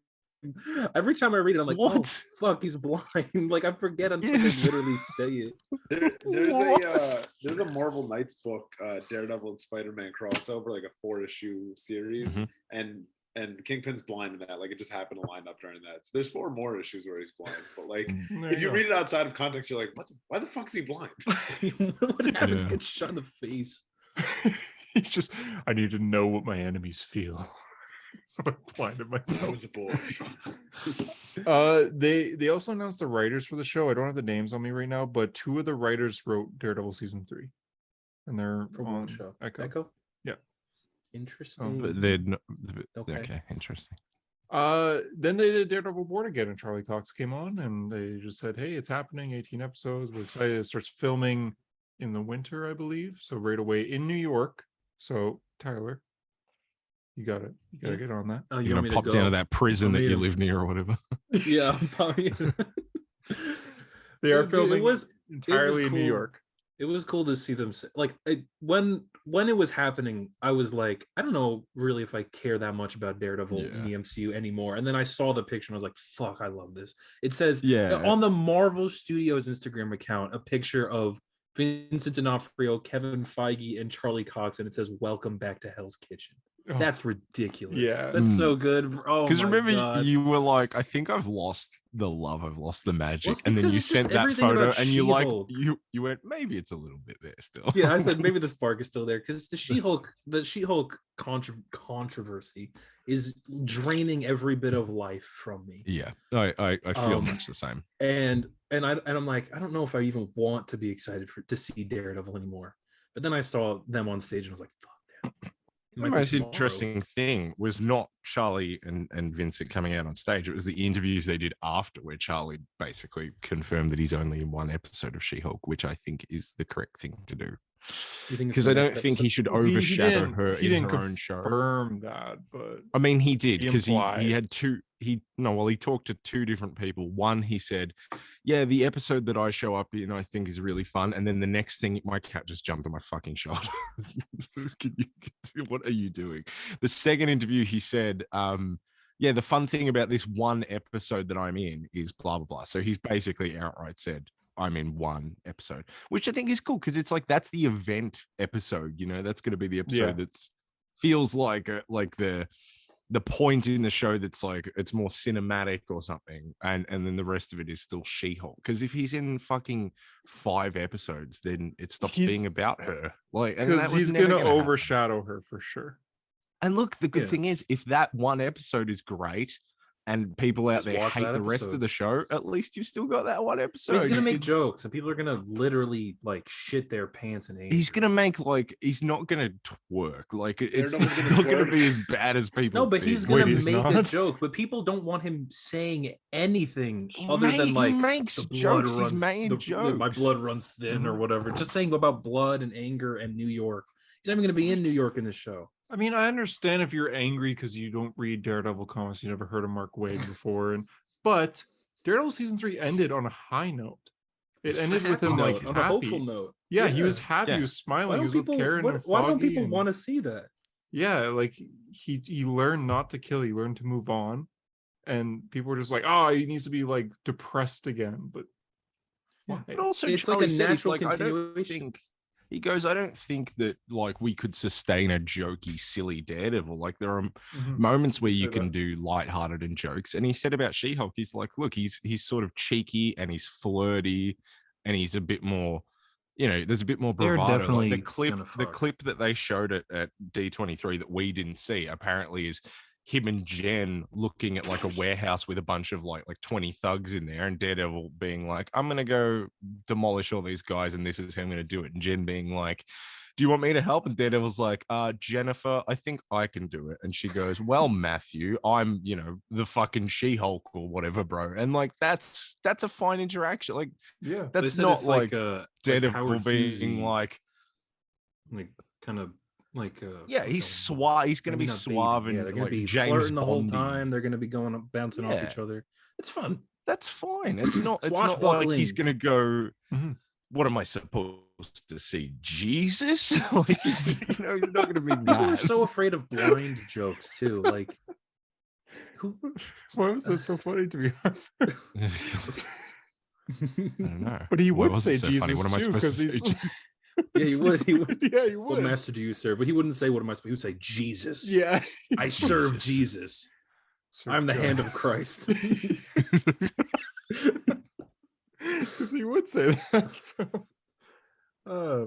Every time I read it, I'm like, what? Oh, fuck, he's blind. Like I forget until they literally say it. There's a Marvel Knights book, Daredevil and Spider-Man crossover, like a 4-issue series, and Kingpin's blind in that. Like it just happened to line up during that. So there's 4 more issues where he's blind. But like if you read it outside of context, you're like, why the fuck's he blind? What happened to get shot in the face? He's just, I need to know what my enemies feel. So I blinded myself. I was a boy. They also announced the writers for the show. I don't have the names on me right now, but 2 of the writers wrote Daredevil season 3, and they're from on one show. Echo. Yeah. Interesting. But okay, interesting. Then they did Daredevil Born Again, and Charlie Cox came on, and they just said, "Hey, it's happening. 18 episodes. We're excited." It starts filming in the winter, I believe, so right away in New York. So Tyler, you got it. You gotta get on that. Oh, You're gonna pop down to that prison that you live near or whatever. Yeah, they are filming entirely in New York. It was cool to see them like when it was happening. I was like, I don't know really if I care that much about Daredevil in the MCU anymore. And then I saw the picture and I was like, fuck, I love this. It says on the Marvel Studios Instagram account a picture of Vincent D'Onofrio, Kevin Feige, and Charlie Cox, and it says "Welcome back to Hell's Kitchen." That's ridiculous. Yeah, that's so good. Oh, because remember you were like, I think I've lost the love, I've lost the magic, and then you sent that photo, and you like you went, maybe it's a little bit there still. Yeah, I said maybe the spark is still there because the She-Hulk controversy is draining every bit of life from me. Yeah, I feel much the same. And I'm like, I don't know if I even want to be excited to see Daredevil anymore. But then I saw them on stage and I was like, fuck that. The most interesting thing was not Charlie and Vincent coming out on stage. It was the interviews they did after, where Charlie basically confirmed that he's only in 1 episode of She-Hulk, which I think is the correct thing to do. Because I don't think he should overshadow her in her own show. Confirm that, but I mean, he did, because he had 2. He talked to 2 different people. One, he said, yeah, the episode that I show up in, I think is really fun. And then the next thing, my cat just jumped on my fucking shoulder. What are you doing? The second interview, he said, yeah, the fun thing about this 1 episode that I'm in is blah, blah, blah. So he's basically outright said, I'm in 1 episode, which I think is cool, because it's like, that's the event episode, that's going to be the episode that's feels like the point in the show that's like, it's more cinematic or something, and then the rest of it is still She-Hulk. Because if he's in fucking 5 episodes, then it stops being about her. Like, because he's gonna overshadow her for sure. And look, the good thing is, if that 1 episode is great, and people out Just there watch hate that the rest episode. of the show, at least you've still got that one episode. But he's gonna You make can- jokes, and people are gonna literally like shit their pants in anger. He's gonna make like he's not gonna twerk. Like it's Daredevil's gonna not gonna twerk. be as bad as people. No, but think. he's gonna Wait, he's make a not? joke. But people don't want him saying anything He other than he like makes the blood jokes. He's runs. made My jokes. blood runs thin, or Mhm. whatever. Just saying about blood and anger and New York. He's not even gonna be in New York in this show. I mean, I understand if you're angry because you don't read Daredevil comics, you never heard of Mark Waid before, but Daredevil season 3 ended on a high note. It ended with him like on a hopeful happy. note. Yeah, he was happy. Yeah. He was smiling. Why He don't was with people? Karen and Why don't Foggy people and- want to see that? Yeah, like he learned not to kill. He learned to move on, and people were just like, "Oh, he needs to be like depressed again." But why? But also, It's like Charlie a said, he's natural like, I don't continuation. think he goes. I don't think that like we could sustain a jokey, silly Daredevil. Like there are Mhm. moments where you Say can that. do lighthearted and jokes. And he said about She-Hulk, he's like, look, he's sort of cheeky and he's flirty, and he's a bit more, you know, there's a bit more They're bravado. definitely Like gonna the fuck. clip that they showed at D23 that we didn't see apparently is him and Jen looking at like a warehouse with a bunch of like 20 thugs in there, and Daredevil being like, I'm gonna go demolish all these guys and this is how I'm gonna do it. And Jen being like, do you want me to help? And Daredevil's like, Jennifer, I think I can do it. And she goes, well, Matthew, I'm, you know, the fucking She-Hulk or whatever, bro. And like that's a fine interaction. Like Yeah, They that's said not it's like like Daredevil Howard being Hughesy, like, like kind of like yeah, he's suave. He's gonna maybe be not suave baby. and Yeah, they're gonna like be James flirting the whole Bondy. time. They're gonna be going up, bouncing off Yeah. each other. It's fun. That's fine. It's not. It's not like he's Swashbuckling. gonna go. Mhm. What am I supposed to see? Jesus? Like, he's not gonna be People are mad. so afraid of blind jokes too. Like, who? why was that so funny to me? I don't know. But he Why would was say it so funny? Jesus What am I too, supposed because to he's. say? Jesus? Yeah, he would. He would. Yeah, he What would. master do you serve? But he wouldn't say, "What am I supposed?" He would say, "Jesus." Yeah, I serve Jesus. Jesus. Serve I'm the God. hand of Christ. Because he would say that. So.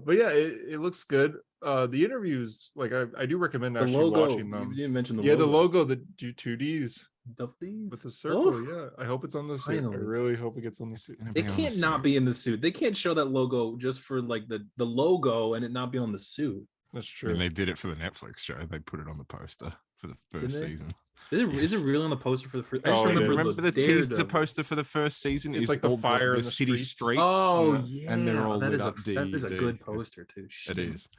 But yeah, it looks good. The interviews, like I do recommend The actually logo. watching You them. didn't mention the Yeah, logo. the logo, the 2Ds Of these. with the circle. Oh, Yeah, I hope it's on the suit. I finally. really hope it gets on the suit. Gonna It be on can't the not suit. be in the suit. They can't show that logo just for like the logo and it not be on the suit. That's I true. mean, they did it for the Netflix show. They put it on the poster for the first they? season. Is it really on the poster for the first? I just Oh, it remember, is. Remember the teaser Daredevil. poster for the first season? It's is like the all fire in the the city streets. Oh Yeah. yeah, and they're all that lit is a up that is a DD. good poster too. It Shit. is.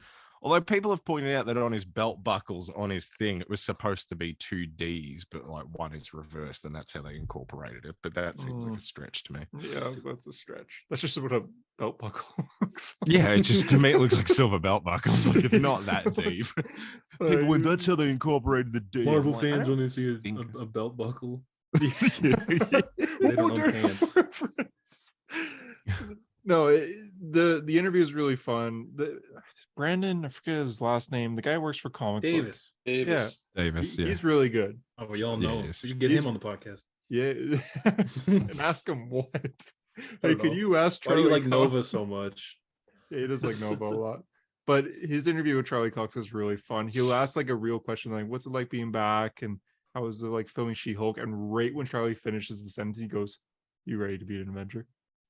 Although people have pointed out that on his belt buckles on his thing, it was supposed to be 2Ds, but like one is reversed, and that's how they incorporated it. But that seems like a stretch to me. Yeah, that's a stretch. That's just what a belt buckle looks like. Yeah, it just to me it looks like silver belt buckles. Like it's not that deep. People went, that's how they incorporated the D. Marvel I'm like, I fans don't when they see think- a belt buckle. They don't know pants. No, the interview is really fun. Brandon, I forget his last name. The guy who works for Comic Book. Davis. Davis. Davis, yeah. He's really good. Oh, y'all know. Yes. We should get He's- him on the podcast. Yeah, and ask him what. Hey, don't could know. you ask Why do Charlie? you like Cox- Nova so much? Yeah, he does like Nova a lot. But his interview with Charlie Cox is really fun. He'll ask like a real question, like, "What's it like being back?" and "How was it like filming She-Hulk?" And right when Charlie finishes the sentence, he goes, "You ready to be an Avenger?"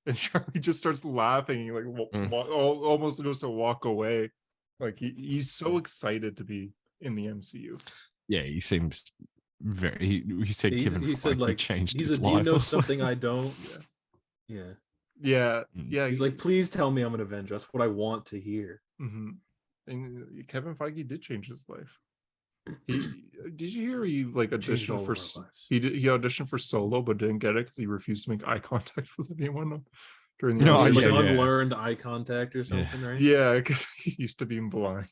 And Charlie just starts laughing. He like almost goes to walk away. Like he's so excited to be in the MCU. Yeah, he seems very. He said Kevin He said Feige like changed he's his a. life. Do you know I was like, something I don't? Yeah. Yeah, Mm. yeah. He's like, please tell me I'm an Avenger. That's what I want to hear. Mhm. And Kevin Feige did change his life. Did you hear he like Changed all auditioned of for our lives. he auditioned for Solo but didn't get it because he refused to make eye contact with anyone during the No, Like audition. yeah. unlearned eye contact or something, right? Yeah, because he's used to being blind.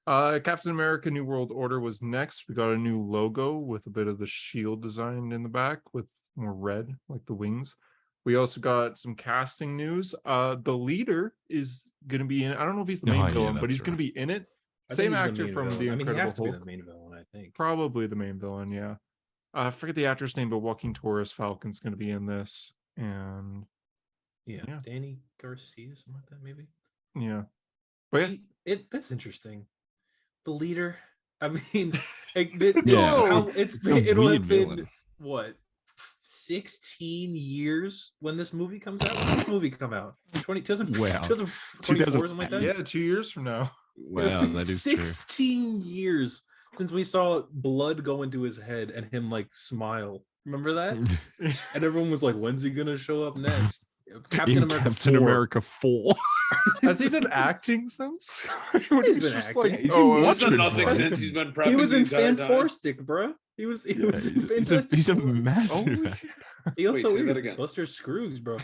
Captain America: New World Order was next. We got a new logo with a bit of the shield design in the back with more red, like the wings. We also got some casting news. The leader is going to be in. I don't know if he's the main Oh, yeah, villain, but that's he's going to be in it. I think Same he's the actor main from villain. the I mean, he Incredible has to be Hulk. the main villain, I think. Probably the main villain, yeah. I forget the actor's name, but Joaquin Torres Falcon's going to be in this, and Yeah. Yeah. Danny Garcia, something like that, maybe. yeah, but yeah, That's interesting. The leader. I mean, Yeah. it's A it'll weird have been villain. what 16 years when this movie comes out. When does this movie come out? 2024, Wow. 2024, something like that. Yeah, 2 years from now. Wow, that is true. 16 years since we saw blood go into his head and him like smile. Remember that? And everyone was like, "When's he gonna show up next?" Captain America 4. Has he done acting since? He's been acting. He's oh, in He's done Watchmen, nothing bro. since he's been prepping. He was the in entire time. Fantastic, bro. He was in Fantastic. He's a Four. massive. Oh, actor. He also Wait, say that is again. Buster Scruggs, bro.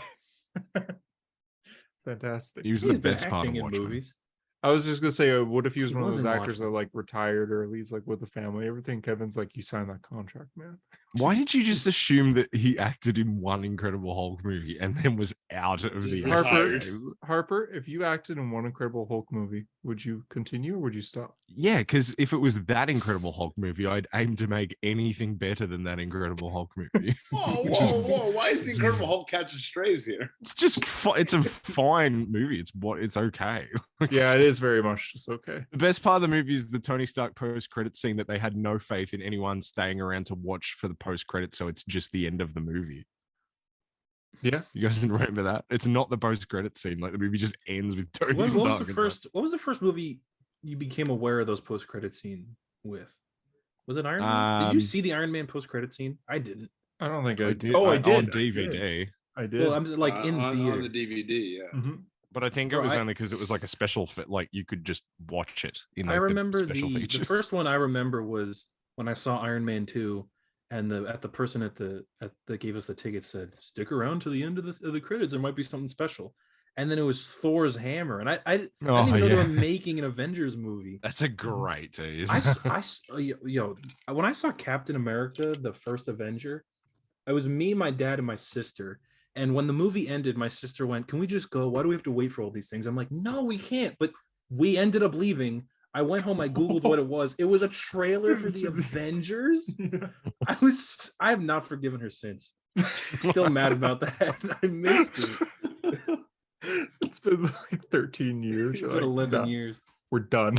fantastic. He was He's the been best part of acting in Watchmen. movies. I was just gonna say, what if he was He one of was those in actors that Watchmen. like retired or he's like with the family, everything? Kevin's like, you signed that contract, man. Why did you just assume that he acted in one Incredible Hulk movie and then was out of the Retired. Harper, if you acted in one Incredible Hulk movie, would you continue or would you stop? Yeah, because if it was that Incredible Hulk movie, I'd aim to make anything better than that Incredible Hulk movie. Whoa, Which is- whoa, whoa! Why is the Incredible Hulk catching strays here? It's just it's a fine movie. It's okay. Yeah, it is very much just okay. The best part of the movie is the Tony Stark post-credit scene that they had no faith in anyone staying around to watch for the post-credit, so it's just the end of the movie. Yeah. You guys remember that? It's not the post-credit scene. Like the movie just ends with Tony What Stark. was the It's like, first? What was the first movie you became aware of those post-credit scene with? Was it Iron Man? Did you see the Iron Man post-credit scene? I didn't. I don't think I I did. Oh, I did. On I did. DVD. I did. Well, I'm like in on theater. the DVD. Yeah. Mhm. But I think it Bro, was I- only because it was like a special fit. Like you could just watch it in. Like, I remember the special the features. first one I remember was when I saw Iron Man 2 and the person that gave us the ticket said, "Stick around to the end of the credits. There might be something special." And then it was Thor's hammer, and I didn't even know they were making an Avengers movie. That's a great tease. Yo, when I saw Captain America, the first Avenger, it was me, my dad, and my sister. And when the movie ended, my sister went, "Can we just go? Why do we have to wait for all these things?" I'm like, "No, we can't." But we ended up leaving. I went home. I Googled what it was. It was a trailer for the Avengers. Yeah. I have not forgiven her since. I'm still mad about that. I missed it. It's been like 13 years. It's You're been like, 11 "Nah, years. We're done."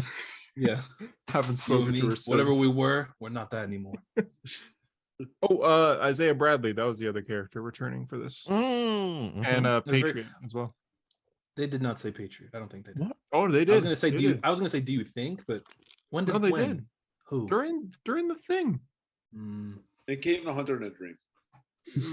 Yeah. Haven't You spoken and to me, her since. whatever we were not that anymore. Oh, Isaiah Bradley, that was the other character returning for this. Mm, And mhm. very- Patriot as well. They did not say Patriot. I don't think they did. What? Oh, they did. I was gonna say, They do you? did. I was gonna say, do you think? But when did No, they when? did. Who? during the thing. Mm, It came to Hunter in a Dream.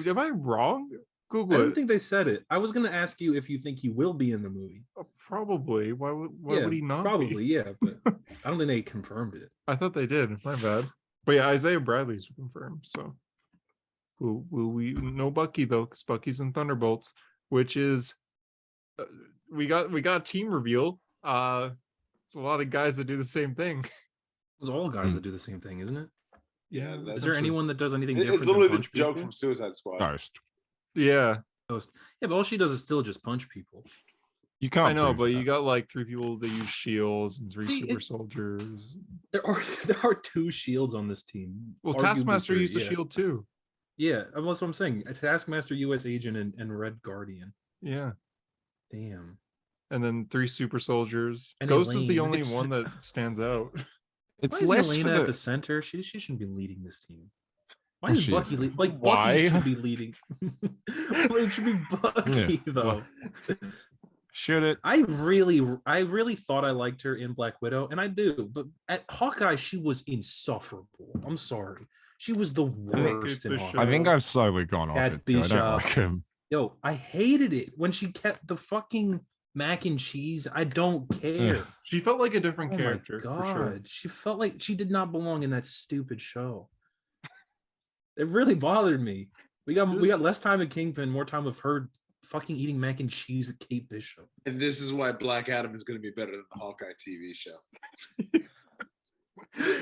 Am I wrong? I Google don't it. think they said it. I was gonna ask you if you think he will be in the movie. Probably. Why yeah, would he not? be? Probably, yeah, but I don't think they confirmed it. I thought they did. My bad. But yeah, Isaiah Bradley's confirmed. So will we no Bucky though? Because Bucky's in Thunderbolts, which is we got a team reveal. It's a lot of guys that do the same thing. It's all guys that do the same thing, isn't it? Yeah, Is that's there anyone that does anything It's different literally than the punch joke people? from Suicide Squad. Ghost. Yeah, Ghost. Yeah, but all she does is still just punch people. You can't. I know, prove but you that. got like 3 people that use shields and 3 See, super it- soldiers. There are 2 shields on this team. Well, Arguably Taskmaster 3, used a yeah. shield too. Yeah, that's what I'm saying. A Taskmaster, U.S. Agent, and Red Guardian. Yeah. Damn. And then 3 super soldiers. And Ghost is the Elaine. only It's- one that stands out. It's Why is less Elena for at the. the center? She shouldn't be leading this team. Why Oh, is she Bucky is. like Why? Bucky should be leading? Well, it should be Bucky Yeah, though. Should it? I really thought I liked her in Black Widow, and I do. But at Hawkeye, she was insufferable. I'm sorry, she was the worst in Bishop. Hawkeye. I think I've slowly gone off Cat it too. I don't Bishop. like him. Yo, I hated it when she kept the fucking mac and cheese. I don't care. She felt like a different Oh character my for sure. god, she felt like she did not belong in that stupid show. It really bothered me. We got Just- less time with Kingpin, more time with her fucking eating mac and cheese with Kate Bishop. And this is why Black Adam is going to be better than the Hawkeye TV show.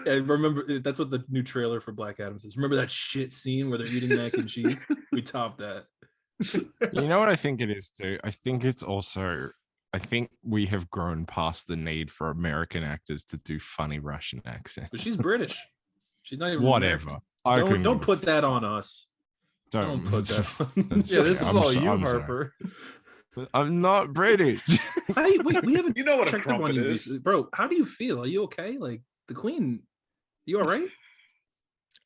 Yeah, remember that's what the new trailer for Black Adam says. Remember that shit scene where they're eating mac and cheese? We topped that. You know what I think it is too? I think it's also. I think we have grown past the need for American actors to do funny Russian accents. But she's British. She's not even Whatever. American. I Don't, couldn't don't give put that on us. a- Don't put that on. That's Yeah, this okay. is I'm all so- you, I'm sorry. Harper. I'm not British. Wait, we haven't You know what a checked up on crumpet you is. recently. Bro, how do you feel? Are you okay? Like the Queen You all right?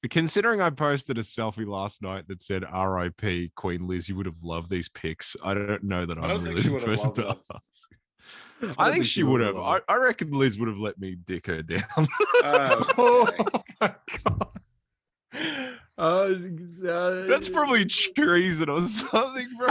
Considering I posted a selfie last night that said "R.I.P. Queen Liz," you would have loved these pics. I don't know that I I'm don't think really she the would have person loved to them. ask. I think she would have. I reckon Liz would have let me dick her down. Oh Okay. my god. That's probably treason or something, bro.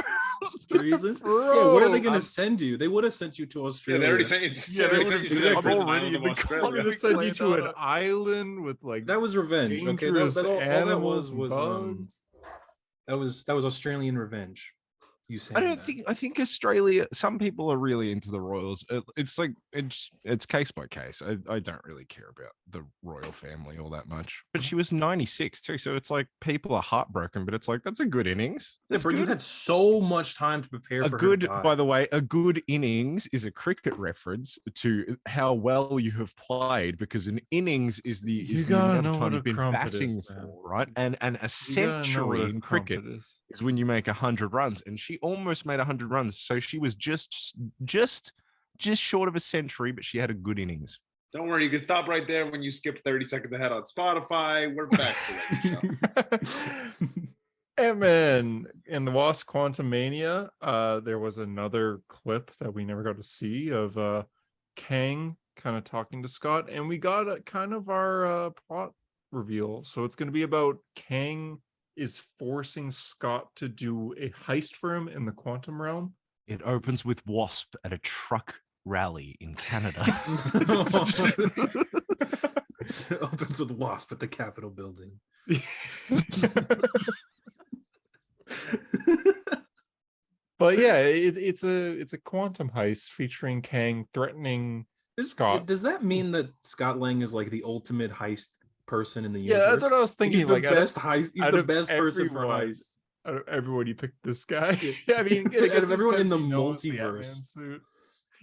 Treason? Bro, Yeah, where are they gonna I'm- send you? They would have sent you to Yeah, Australia. they already sent you. Yeah, they already would've sent you said, to I'm prison already island in of the I'm Australia. gonna send you to an Landowner. island with like That was revenge. Okay, dangerous all that animals was and bugs. that was Australian revenge. You saying I don't that. think. I think Australia. Some people are really into the royals. It's like it's case by case. I don't really care about the royal family all that much. But she was 96 too, so it's like people are heartbroken. But it's like that's a good innings. Yeah, That's bro, you good. had so much time to prepare A for good, her to die. by the way, a good innings is a cricket reference to how well you have played, because an innings is the You the gotta amount know of time what a you've been crumpet batting is, man. for, right? And a You gotta know what century a in cricket crumpet is. is when you make 100 runs, and she almost made 100 runs, so she was just short of a century, but she had a good innings. Don't worry, you can stop right there when you skip 30 seconds ahead on Spotify. We're back to the show. Ant-Man and the Wasp: Quantumania. There was another clip that we never got to see of Kang kind of talking to Scott, and we got a kind of our plot reveal. So it's going to be about Kang is forcing Scott to do a heist for him in the quantum realm. It opens with Wasp at a truck rally in Canada. It opens with Wasp at the Capitol building. But yeah, it's a quantum heist featuring Kang threatening Scott. Does that mean that Scott Lang is like the ultimate heist person in the Yeah, universe? that's what I was thinking. He's the like, best heist. He's out the of best person for everyone, heist. Out of everyone, you picked this guy. Yeah, I mean, I Out guess of it's everyone in 'cause the he knows the multiverse. Ant-Man suit.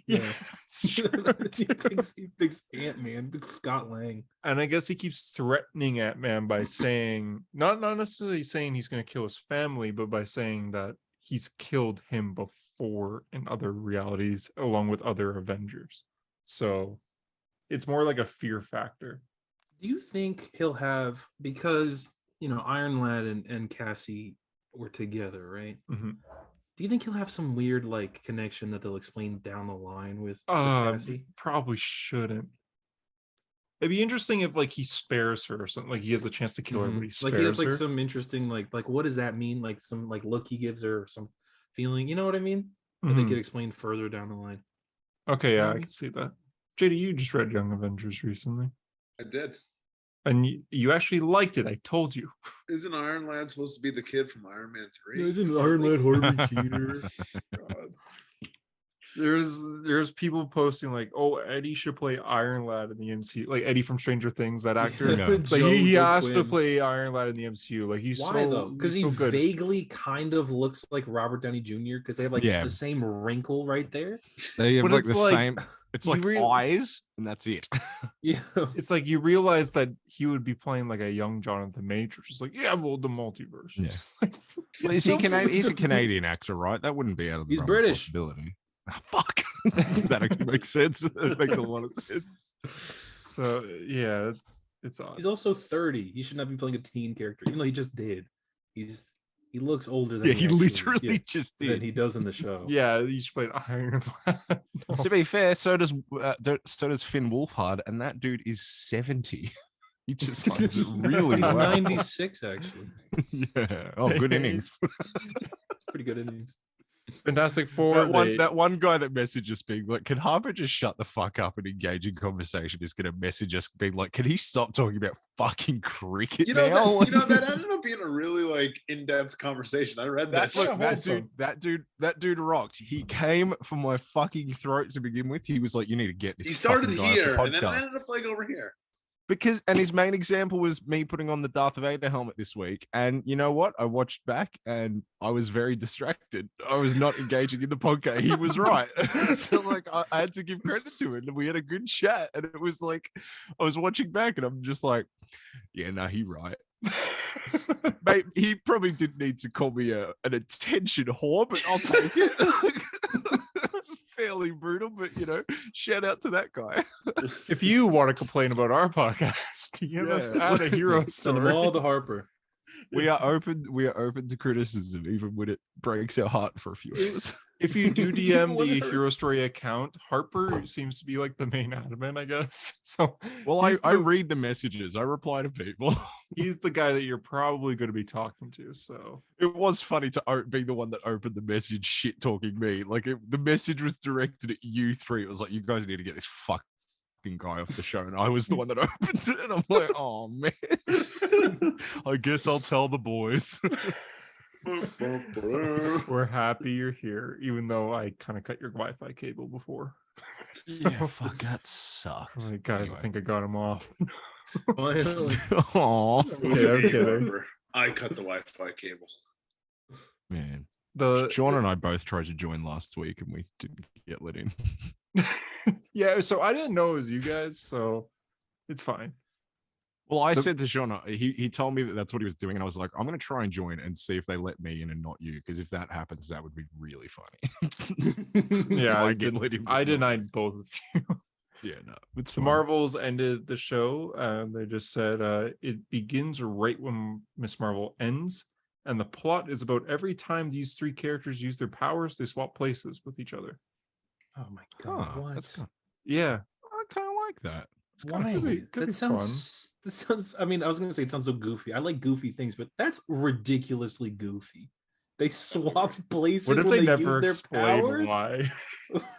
Yeah. Yeah, it's true. he picks Ant-Man, picks Scott Lang. And I guess he keeps threatening Ant-Man by saying, not necessarily saying he's going to kill his family, but by saying that he's killed him before in other realities, along with other Avengers. So it's more like a fear factor. Do you think he'll have, because Iron Lad and Cassie were together, right? Mm-hmm. Do you think he'll have some weird like connection that they'll explain down the line with Cassie? Probably shouldn't. It'd be interesting if like he spares her or something. Like he has a chance to kill her, but he spares Like he has like her. some interesting like what does that mean? Like some like look he gives her or some feeling. You know what I mean? That they Mhm. could explain further down the line. Okay, yeah, I can see that. JD, you just read Young Avengers recently, I did. and you actually liked it. I told you. Isn't Iron Lad supposed to be the kid from Iron Man 3? Isn't Iron Lad Harvey Keeter? God. There's people posting like, oh, Eddie should play Iron Lad in the MCU, like Eddie from Stranger Things, that actor. Yeah. Like he Joe has to Quinn. play Iron Lad in the MCU. Like he's Why so though? Because he so good. vaguely kind of looks like Robert Downey Jr. because they have like Yeah. the same wrinkle right there. They have But like it's the like- same. It's you like real- eyes, and that's it. Yeah. It's like you realize that he would be playing like a young Jonathan Majors. Just like, yeah, well, the multiverse. Yeah. It's like, Well, is he Canadian? He's a Canadian actor, right? That wouldn't be out of the He's realm of British. possibility. Oh, fuck. That actually makes sense. It makes a lot of sense. So yeah, it's odd. He's also 30. He should not be playing a teen character, even though he just did. He looks older than Yeah, he actually- literally yeah, just than did. he does in the show. Yeah, he should play Iron Lad. No. To be fair, so does Finn Wolfhard, and that dude is 70. He just finds it really He's well. 96 actually. Yeah. Oh, good innings. It's pretty good innings. Fantastic Four. That one guy that messaged us being like, can Harper just shut the fuck up and engage in conversation is going to message us being like, can he stop talking about fucking cricket You know, now? that ended up being a really like in-depth conversation. I read that. That dude rocked. He came for my fucking throat to begin with. He was like, you need to get this. He started fucking guy off the here, and then I podcast." ended up like over here. And his main example was me putting on the Darth Vader helmet this week. And you know what? I watched back and I was very distracted. I was not engaging in the podcast. He was right. So like I had to give credit to it. And we had a good chat. And it was like I was watching back and I'm just like, yeah, no, he right. Mate, he probably didn't need to call me an attention whore, but I'll take it. It's fairly brutal, but shout out to that guy. If you want to complain about our podcast, give us Yeah. add a hero Send them story. all to Harper. We are open to criticism, even when it breaks our heart for a few hours. If you do DM When the it hero hurts. story account, Harper seems to be like the main admin, I guess. So Well, he's I the- read the messages. I reply to people. he's the guy that you're probably going to be talking to. So It was funny to be the one that opened the message shit talking me. Like the message was directed at you three. It was like, you guys need to get this fucking guy off the show. And I was the one that opened it. And I'm like, oh man. I guess I'll tell the boys. we're happy you're here, even though I kind of cut your Wi-Fi cable before. So, fuck, that sucked. I'm like, guys, I think I got him off. Finally. Oh Okay, I'm kidding. I cut the Wi-Fi cable. man. The Sean and I both tried to join last week and we didn't get let in. yeah, so I didn't know it was you guys, so it's fine. Well, I said to Sean, he told me that that's what he was doing, and I was like, I'm going to try and join and see if they let me in and not you, because if that happens, that would be really funny. Yeah, I I, get let in, but I not denied both of you. you. Yeah, no, it's The fine. Marvels ended the show. They just said it begins right when Miss Marvel ends, and the plot is about every time these three characters use their powers, they swap places with each other. Oh my god! Huh, What? Yeah, I kind of like that. Why? could be That sounds. That sounds. I mean, I was gonna say it sounds so goofy. I like goofy things, but that's ridiculously goofy. They swap places what if when they they never use their explain powers. why?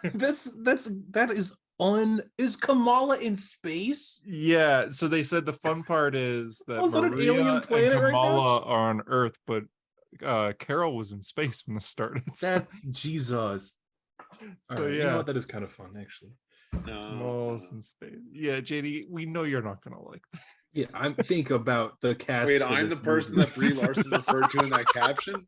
That is Is Kamala in space? Yeah, so they said the fun part is that Oh, is that an Maria alien and planet right now? Kamala are on Earth, but Carol was in space when this started. So, That Jesus. so All right, yeah, you know what? That is kind of fun, actually. Kamala's in space. Yeah, JD, we know you're not gonna like that. Yeah, I think about the cast. Wait, for I'm the this person movie. that Brie Larson referred to in that caption?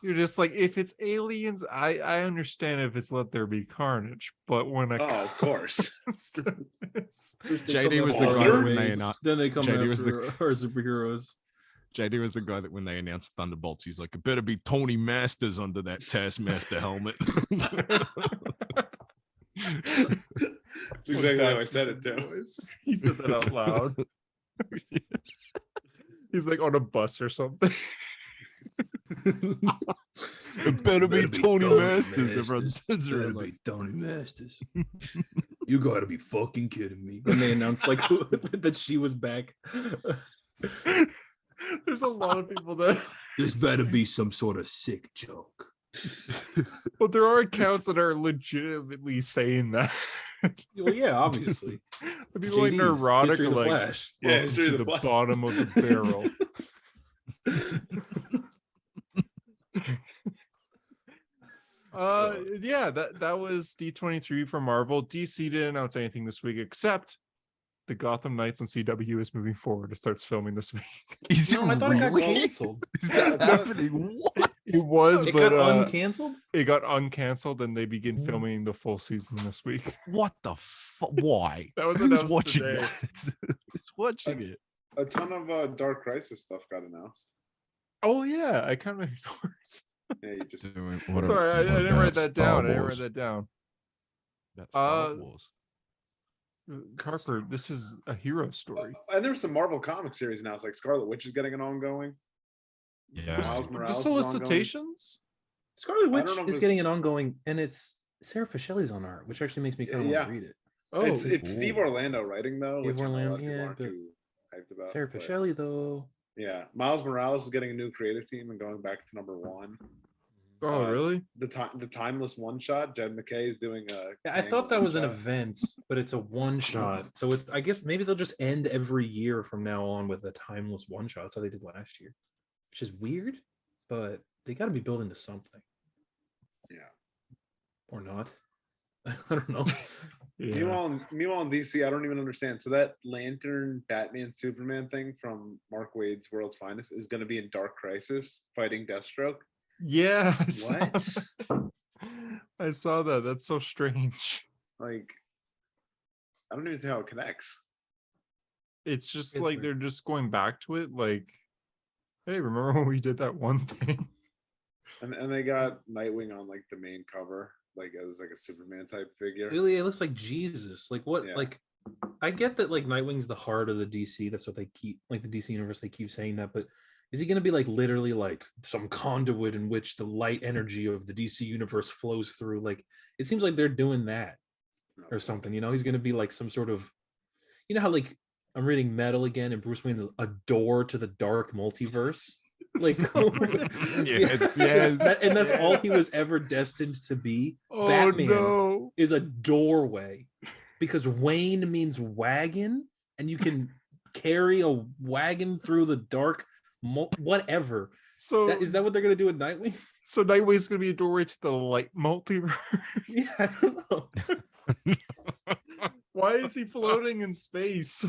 You're just like, if it's aliens, I understand if it's let there be carnage, but when a Oh, of course. JD was the guy guy when they Mermaids, announced- then they come JD was after our superheroes. JD was the guy that when they announced Thunderbolts, he's like, it better be Tony Masters under that Taskmaster helmet. That's exactly how I said it too. He said that out loud. He's like on a bus or something. It better be Tony Masters. Everyone turns Better around like, be Tony Masters. You gotta be fucking kidding me. When they announced like that she was back. There's a lot of people that This better be some sort of sick joke. but there are accounts that are legitimately saying that. Well, yeah, obviously. The people like JD's neurotic History are of the like, Flash. Yeah, welcome History to of the the Flash. bottom of the barrel. Yeah, that was D23 from Marvel. DC didn't announce anything this week except the Gotham Knights on CW is moving forward. It starts filming this week. is No, I thought it got really? canceled. Is that Yeah, happening? What? It was, It but got uncanceled? it got uncanceled and they begin filming the full season this week. What the fuck? Why? That was Who's announced watching today. that? Who's watching it? A ton of Dark Crisis stuff got announced. Oh yeah, I kind of Yeah, you just sorry, I didn't write that down. I didn't write that down. That's Star Uh, Wars. Harper, this is a hero story. and there was some Marvel comic series now. It's like Scarlet Witch is getting an ongoing. Yeah. Miles The Morales is solicitations? Scarlet I Witch don't know if is it's- getting an ongoing, and it's Sarah Fasheli's on art, which actually makes me kind of Yeah. want to read it. Oh, It's Steve Orlando writing though, Steve which I know a lot of Orlando, people yeah, aren't but too hyped about. Sarah but Fasheli, though. yeah, Miles Morales is getting a new creative team and going back to #1. oh really? The timeless one shot. Jed McKay is doing a. Yeah, I thought that was an one-shot. event, but it's a one shot. So I guess maybe they'll just end every year from now on with a timeless one shot. That's how they did last year, which is weird, but they got to be building to something. Yeah. Or not. I don't know. Yeah. Meanwhile, in DC, I don't even understand. So that Lantern, Batman, Superman thing from Mark Waid's World's Finest is going to be in Dark Crisis fighting Deathstroke. Yeah. I saw What? that. I saw that. That's so strange. Like, I don't even see how it connects. It's just It's like weird. they're just going back to it. Like, hey, remember when we did that one thing? And they got Nightwing on like the main cover, like as like a Superman type figure. Really, it looks like Jesus. Like what? Yeah. Like I get that like Nightwing's the heart of the DC. That's what they keep like the DC universe. They keep saying that, but is he going to be like literally like some conduit in which the light energy of the DC universe flows through? Like it seems like they're doing that or something. You know, he's going to be like some sort of, you know how like I'm reading Metal again, and Bruce Wayne's a door to the dark multiverse. Like yes, and that's all he was ever destined to be. Oh Batman no! is a doorway because Wayne means wagon, and you can carry a wagon through the dark whatever. So Is that what they're gonna do with Nightwing? So Nightwing's gonna be a doorway to the light multiverse. Yeah, I don't know. Why is he floating in space?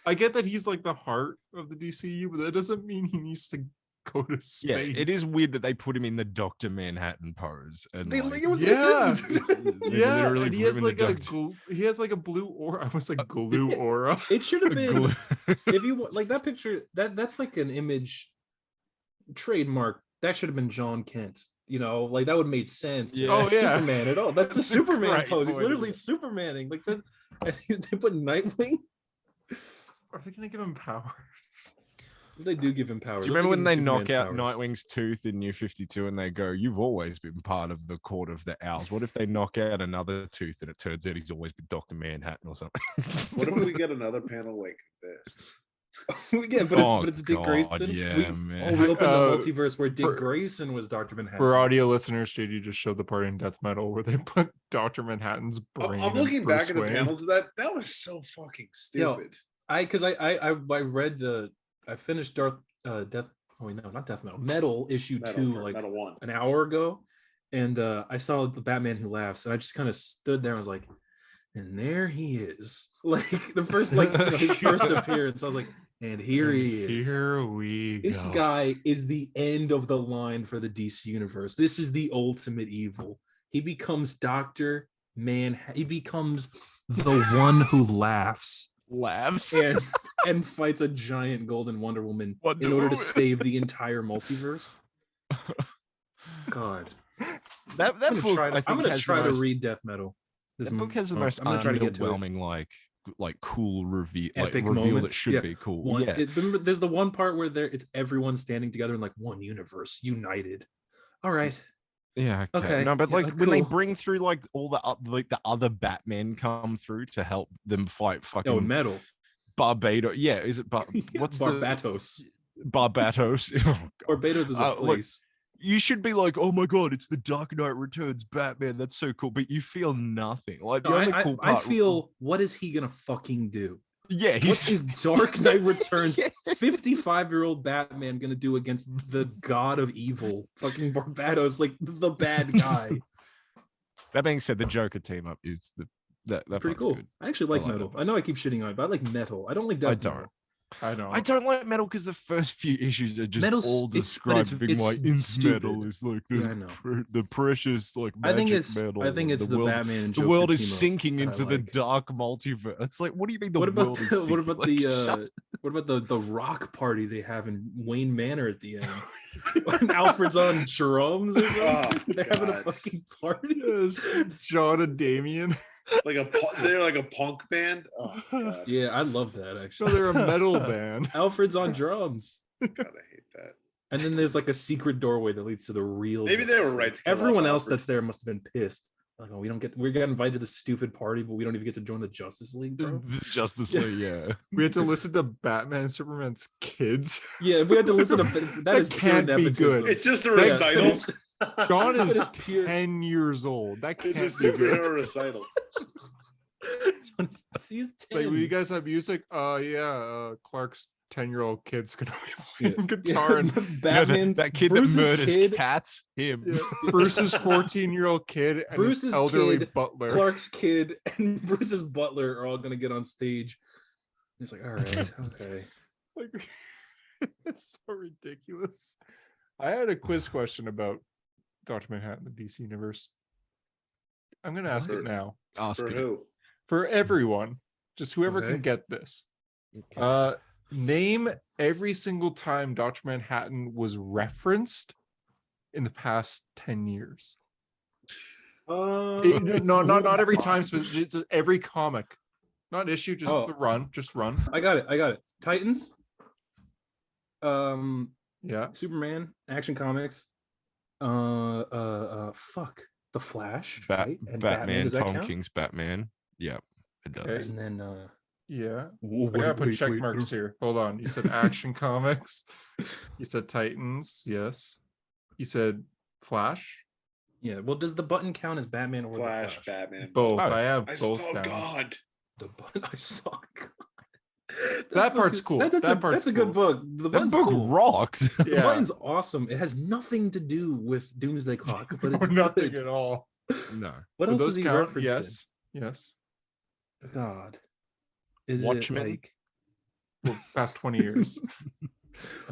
I get that he's like the heart of the DCU, but that doesn't mean he needs to go to space. Yeah, it is weird that they put him in the Dr. Manhattan pose. And Yeah, literally and he put has him in the like Dr. he has like a blue aura. I was like glue aura. It should have been if you like that picture. That's like an image trademark. That should have been John Kent. You know, like that would have made sense. Yeah. Oh yeah, Superman at all. That's a Superman great pose. He's point. literally Supermaning. Like that. They put Nightwing. Are they gonna give him powers? They do give him power. Do you remember when they knock out Nightwing's tooth in New 52 and they go, "You've always been part of the Court of the Owls"? What if they knock out another tooth and it turns out he's always been Dr. Manhattan or something? What if we get another panel like this? Yeah, but it's Dick God, Grayson. yeah, man. We opened the multiverse where Dick Grayson was Dr. Manhattan. For audio listeners, JD just showed the part in Death Metal where they put Dr. Manhattan's brain. I'm in looking back Bruce at the Wayne. panels of that. That was so fucking stupid. I read I finished Death. Oh wait, no, not Death Metal. Metal issue 2 like Metal 1. an hour ago, and I saw the Batman Who Laughs, and I just kind of stood there. And I was like, and there he is, like the first his first appearance. I was like, and here he is. Here we go. This guy is the end of the line for the DC universe. This is the ultimate evil. He becomes Dr. Manhattan. He becomes the one who laughs and fights a giant golden Wonder Woman in order to save the entire multiverse. God. That book, I'm gonna try to read Death Metal. That book has the most underwhelming, like cool reveal, Epic reveal moments. that should be cool. Remember, there's the one part where it's everyone standing together in like one universe, united. All right. Yeah. Okay. No, but like when they cool. bring through like all the other Batmen come through to help them fight fucking Metal. Barbados. Yeah, is it what's Barbatos? Barbatos. Oh, Barbados is a place. You should be like, oh my god, it's the Dark Knight Returns Batman. That's so cool. But you feel nothing. Like the only cool part. I feel, what is he gonna fucking do? Yeah, what is Dark Knight Returns 55-year-old Batman gonna do against the god of evil, fucking Barbados, like the bad guy? That being said, the Joker team up is that's pretty cool. Good. I actually like Metal. I know I keep shitting on it, but I like Metal. I don't like Death Metal. I don't like Metal because the first few issues are just all described being like metal is like the precious like magic metal. I think it's the world, Batman and the Joker world is sinking like. into the dark multiverse. It's like, what do you mean the world is sinking? What about the rock party they have in Wayne Manor at the end? When Alfred's on drums or something? They're having a fucking party. Yes. John and Damien. They're like a punk band. Oh, God. Yeah, I love that actually. So they're a metal band. Alfred's on drums. God, I hate that. And then there's like a secret doorway that leads to the real. Maybe they were right. Everyone else that's there must have been pissed. Like, oh, we got invited to this stupid party, but we don't even get to join the Justice League, bro. Justice League, yeah. We had to listen to Batman and Superman's kids. Yeah, we had to listen to that can't be good. It's just a recital. John is 10 years old. That can't it's a be good. superhero recital. He's 10. Like, will you guys have music? Clark's 10-year-old kid's gonna be playing guitar and Batman. That kid Bruce's that murders cats. Him. Yeah. Bruce's 14-year-old kid and Bruce's his elderly kid, butler. Clark's kid and Bruce's butler are all gonna get on stage. He's like, all right, okay. Like, it's so ridiculous. I had a quiz question about Dr. Manhattan, the DC universe. I'm gonna ask it now. For who? For everyone, just whoever can get this. Okay. Name every single time Dr. Manhattan was referenced in the past 10 years? Uh, Not every time, just every comic. Not issue, just Oh. the run. Just run. I got it. Titans. Yeah. Superman, Action Comics. Fuck. The Flash, right? And Batman, does that Tom count? King's Batman. Yeah, it does. Okay. And then Yeah. oh, I gotta put wait, check wait, marks here. Hold on. You said Action Comics. You said Titans. Yes. You said Flash. Yeah. Well, does the button count as Batman or Flash, the Flash? Batman. Both. both. I have I both saw down. God. The button I saw. That part's cool. That's part's a good cool. book. The That button's book cool. rocks. The Yeah. button's awesome. It has nothing to do with Doomsday Clock, but it's nothing good. at all. No. What Do else those is he count? referenced Yes. Yes. in? God. Is Watchmen? it like Well, past 20 years.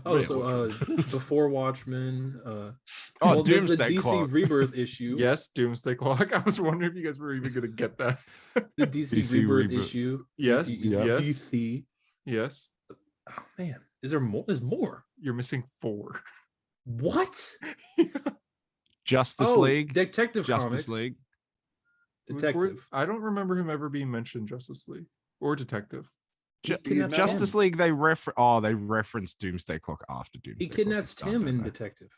oh, Yeah, so Watchmen. before Watchmen, Oh, well, there's the Doomsday DC Clock. Rebirth issue. Yes, Doomsday Clock. I was wondering if you guys were even gonna get that. The DC, DC Rebirth Rebirth. issue. Yes, Yeah. yes, DC. yes. Oh man, is there more? There's more. You're missing 4. What? Justice League. Detective Justice Comics. League. Detective. I don't remember him ever being mentioned Justice League or Detective. He Speed kidnaps Metal? Justice Tim. League. They referenced Doomsday Clock after Doomsday. He Clock kidnaps was done, Tim don't in they? Detective.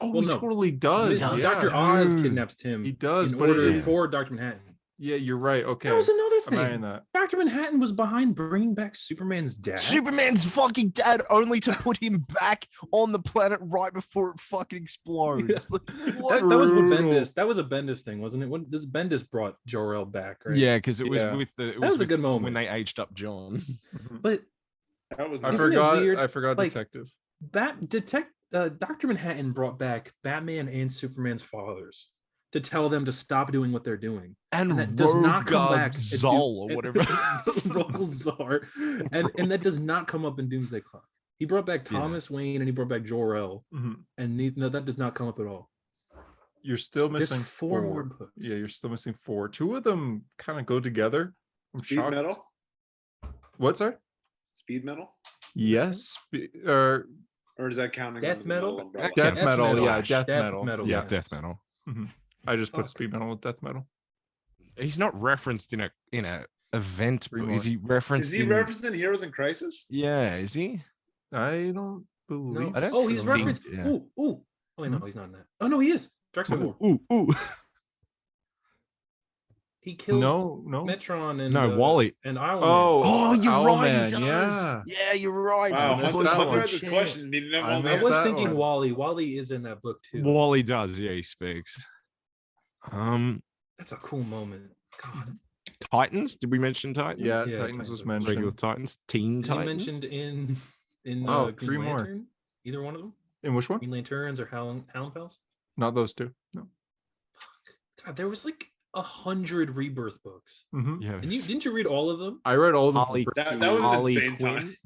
Oh, Well, he no. totally does. Does Yeah. Dr. Oz Dude. kidnaps Tim. He does, in but order it- for Dr. Manhattan. Yeah, you're right. Okay. That was another I'm adding thing. that. Dr. Manhattan was behind bringing back Superman's dad. Superman's fucking dad, only to put him back on the planet right before it fucking explodes. Like, what? That was what Brutal. Bendis. That was a Bendis thing, wasn't it? When this Bendis brought Jor-El back, right? Yeah, because it was Yeah. with the. It That was a with good moment. when they aged up John. Mhm. But That was I nice. Isn't it forgot. weird? I forgot Like, Detective. Dr. Manhattan brought back Batman and Superman's fathers to tell them to stop doing what they're doing. And that does not come Rogar back. Zol or whatever. Rogazar. And that does not come up in Doomsday Clock. He brought back Yeah. Thomas Wayne and he brought back Jor-El. Mhm. And no, that does not come up at all. You're still There's missing 4 more books. Yeah, you're still missing 4. 2 of them kind of go together. I'm Speed shocked. Metal? What's that? Speed Metal? Yes. Or is that counting? Death under the Metal? umbrella? Death Death Metal. Metal. Yeah, Death Death Metal. Metal. Yeah, yes. Death Metal. I just put Fuck. Speed Metal with Death Metal. He's not referenced in a event. Three But more. is he referenced? Is he in... referenced in Heroes in Crisis? Yeah, is he? I don't believe. No. I don't Oh, he's think- referenced. yeah. Ooh. Oh wait, no, he's not in that. Oh no, he is. Darkseid War. Ooh. He kills No. Metron and No, Wally. and Owlman. Oh, you're right. He Owlman, does. Yeah. Yeah, you're right. Wow, missed Hunter, that Hunter one. had this question. He didn't have I all I missed the was that thinking one. Wally. Wally is in that book too. Wally does. Yeah, he speaks. That's a cool moment. God, Titans. Did we mention Titans? Yeah, Yeah, Titans was Titans. Regular mentioned. Titans. Teen is he Titans. mentioned in Oh, Green 3 more. Lantern? Either one of them? In which one? Green Lanterns or Howling Pals? Not those 2. No. God, there was like 100 Rebirth books. Mhm. Yeah. And didn't you read all of them? I read all of them. Harley- for the That, first that 2 was years. an Harley insane Quinn. time.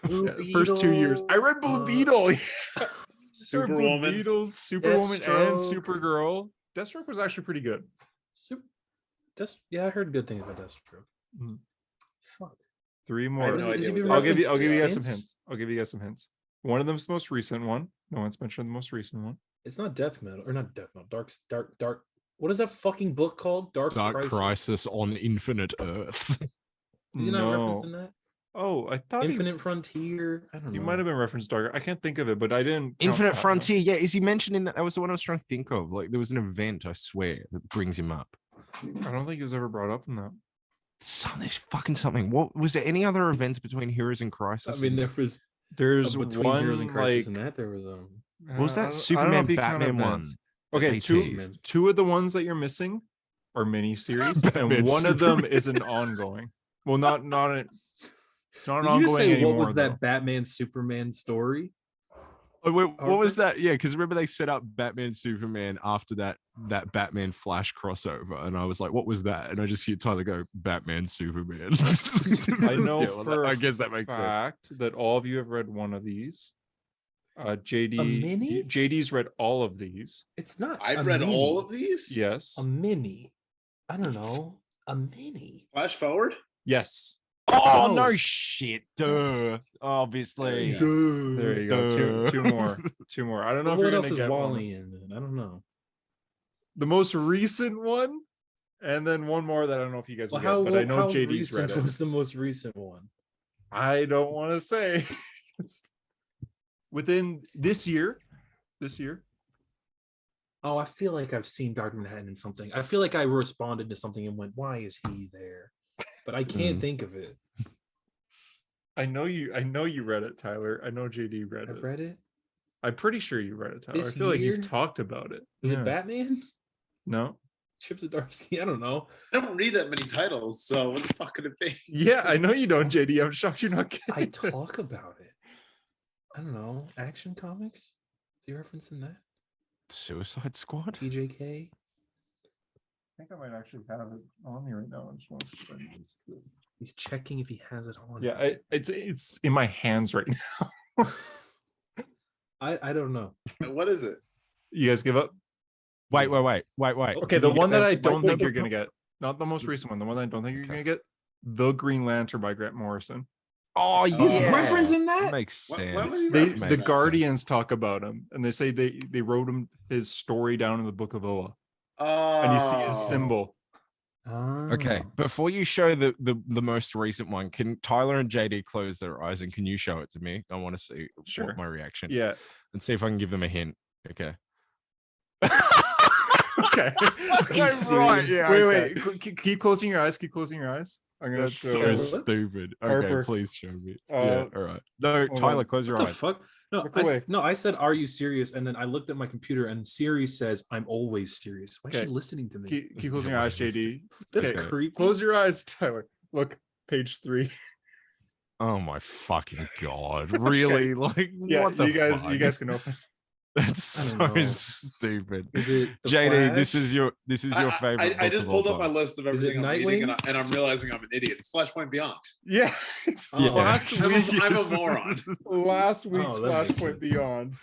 Blue Yeah, the first 2 years. I read Blue Beetle. Blue Superwoman. Beetle, Superwoman, and Deathstroke. Supergirl. Deathstroke was actually pretty good. Yeah, I heard good things about Deathstroke. Mhm. Fuck. 3 I more. have Is no he- is idea he what been I'll that give you. is. I'll give you guys some Since? hints. I'll give you guys some hints. One of them's the most recent one. No one's mentioned the most recent one. It's not Death Metal, or not Death Metal. Dark. What is that fucking book called? Dark Crisis on Infinite Earths. Is he not referenced in that? Oh, I thought Infinite Frontier. I don't he know. might have been referenced darker. I can't think of it, but I didn't. count Infinite that one. Frontier. Yeah, is he mentioned in that? That was the one I was trying to think of. Like there was an event, I swear, that brings him up. I don't think he was ever brought up in that. There's fucking something. What was there any other events between Heroes in I Crisis? mean, and- there was There's between one Heroes and Crisis like and that there was what was I that don't- I don't know if Superman you count Batman one? events. that Okay, they two teased? two of the ones that you're missing are miniseries, Batman, and one of them Superman. is an ongoing. Well, not an Did ongoing you just say anymore. what was that though. Batman Superman story? Oh, wait, what was artwork? that? Yeah, because remember they set up Batman Superman after that Batman Flash crossover, and I was like, "What was that?" And I just hear Tyler go, "Batman Superman." I know Yeah, well, for I a guess that makes sense. fact that all of you have read one of these. JD mini? JD's read all of these. It's not. I've a read mini. all of these. Yes. A mini. I don't know. A mini. Flash forward. Yes. Oh No. no shit. Duh. Obviously. Yeah. There you go. Two Duh. more. Two more. I don't know Well, if you're what else gonna is get Wally one. in? I don't know. The most recent one, and then one more that I don't know if you guys will Well, get, but I know how JD's read recent it. was the most recent one? I don't want to say. Within this year. Oh, I feel like I've seen Dark Manhattan in something. I feel like I responded to something and went, "Why is he there?" But I can't think of it. I know you read it, Tyler. I know JD read I've it. read it. I'm pretty sure you read it, Tyler. This I feel like year? you've talked about it. Is Yeah. it Batman? No. Ships of Darcy? I don't know. I don't read that many titles, so what the fuck could it be? Yeah, I know you don't, JD. I'm shocked you're not getting I talk this. about it. I don't know. Action Comics? Is he referencing that? Suicide Squad? TJK? I think I might actually have it on me right now. I just want to find this. He's checking if he has it on. Yeah, it's in my hands right now. I don't know. What is it? You guys give up? Wait. Okay, the Can you one get that I wait, don't wait, think you're wait, gonna get. Not the most recent one. The one that I don't think you're Okay. gonna get. The Green Lantern by Grant Morrison. Oh He's yeah. referencing that? Makes Why sense. would he They reference the that? Guardians talk about him, and they say they wrote him his story down in the Book of Oa, Oh. and you see his symbol. Okay, Oh. before you show the most recent one, can Tyler and JD close their eyes and can you show it to me? I want to see Sure. what my reaction. Yeah. And see if I can give them a hint. Okay. Okay. Okay, right. Yeah. Wait, okay. wait. Keep closing your eyes. Keep closing your eyes. I'm gonna That's show. so What? stupid. Okay, Harper. please show me. Uh, Yeah. All right. No, hold Tyler, on. close your What the eyes. fuck? No, Look away. I said, "Are you serious?" And then I looked at my computer, and Siri says, "I'm always serious." Why is Okay. she listening to me? Keep closing your eyes, JD. That's okay. creepy. Close your eyes, Tyler. Look, page 3. Oh my fucking god! Really? Like, Yeah, what the you guys, fuck? you guys can open. That's I so don't know. stupid. Is it the JD, this Flash? is your favorite. I book just of all pulled up my time. list of Is it everything I'm reading, Nightwing? and I'm realizing I'm an idiot. It's Flashpoint Beyond. Yeah, it's Oh. last week. I'm a moron. Last week's that makes Flashpoint sense. Beyond.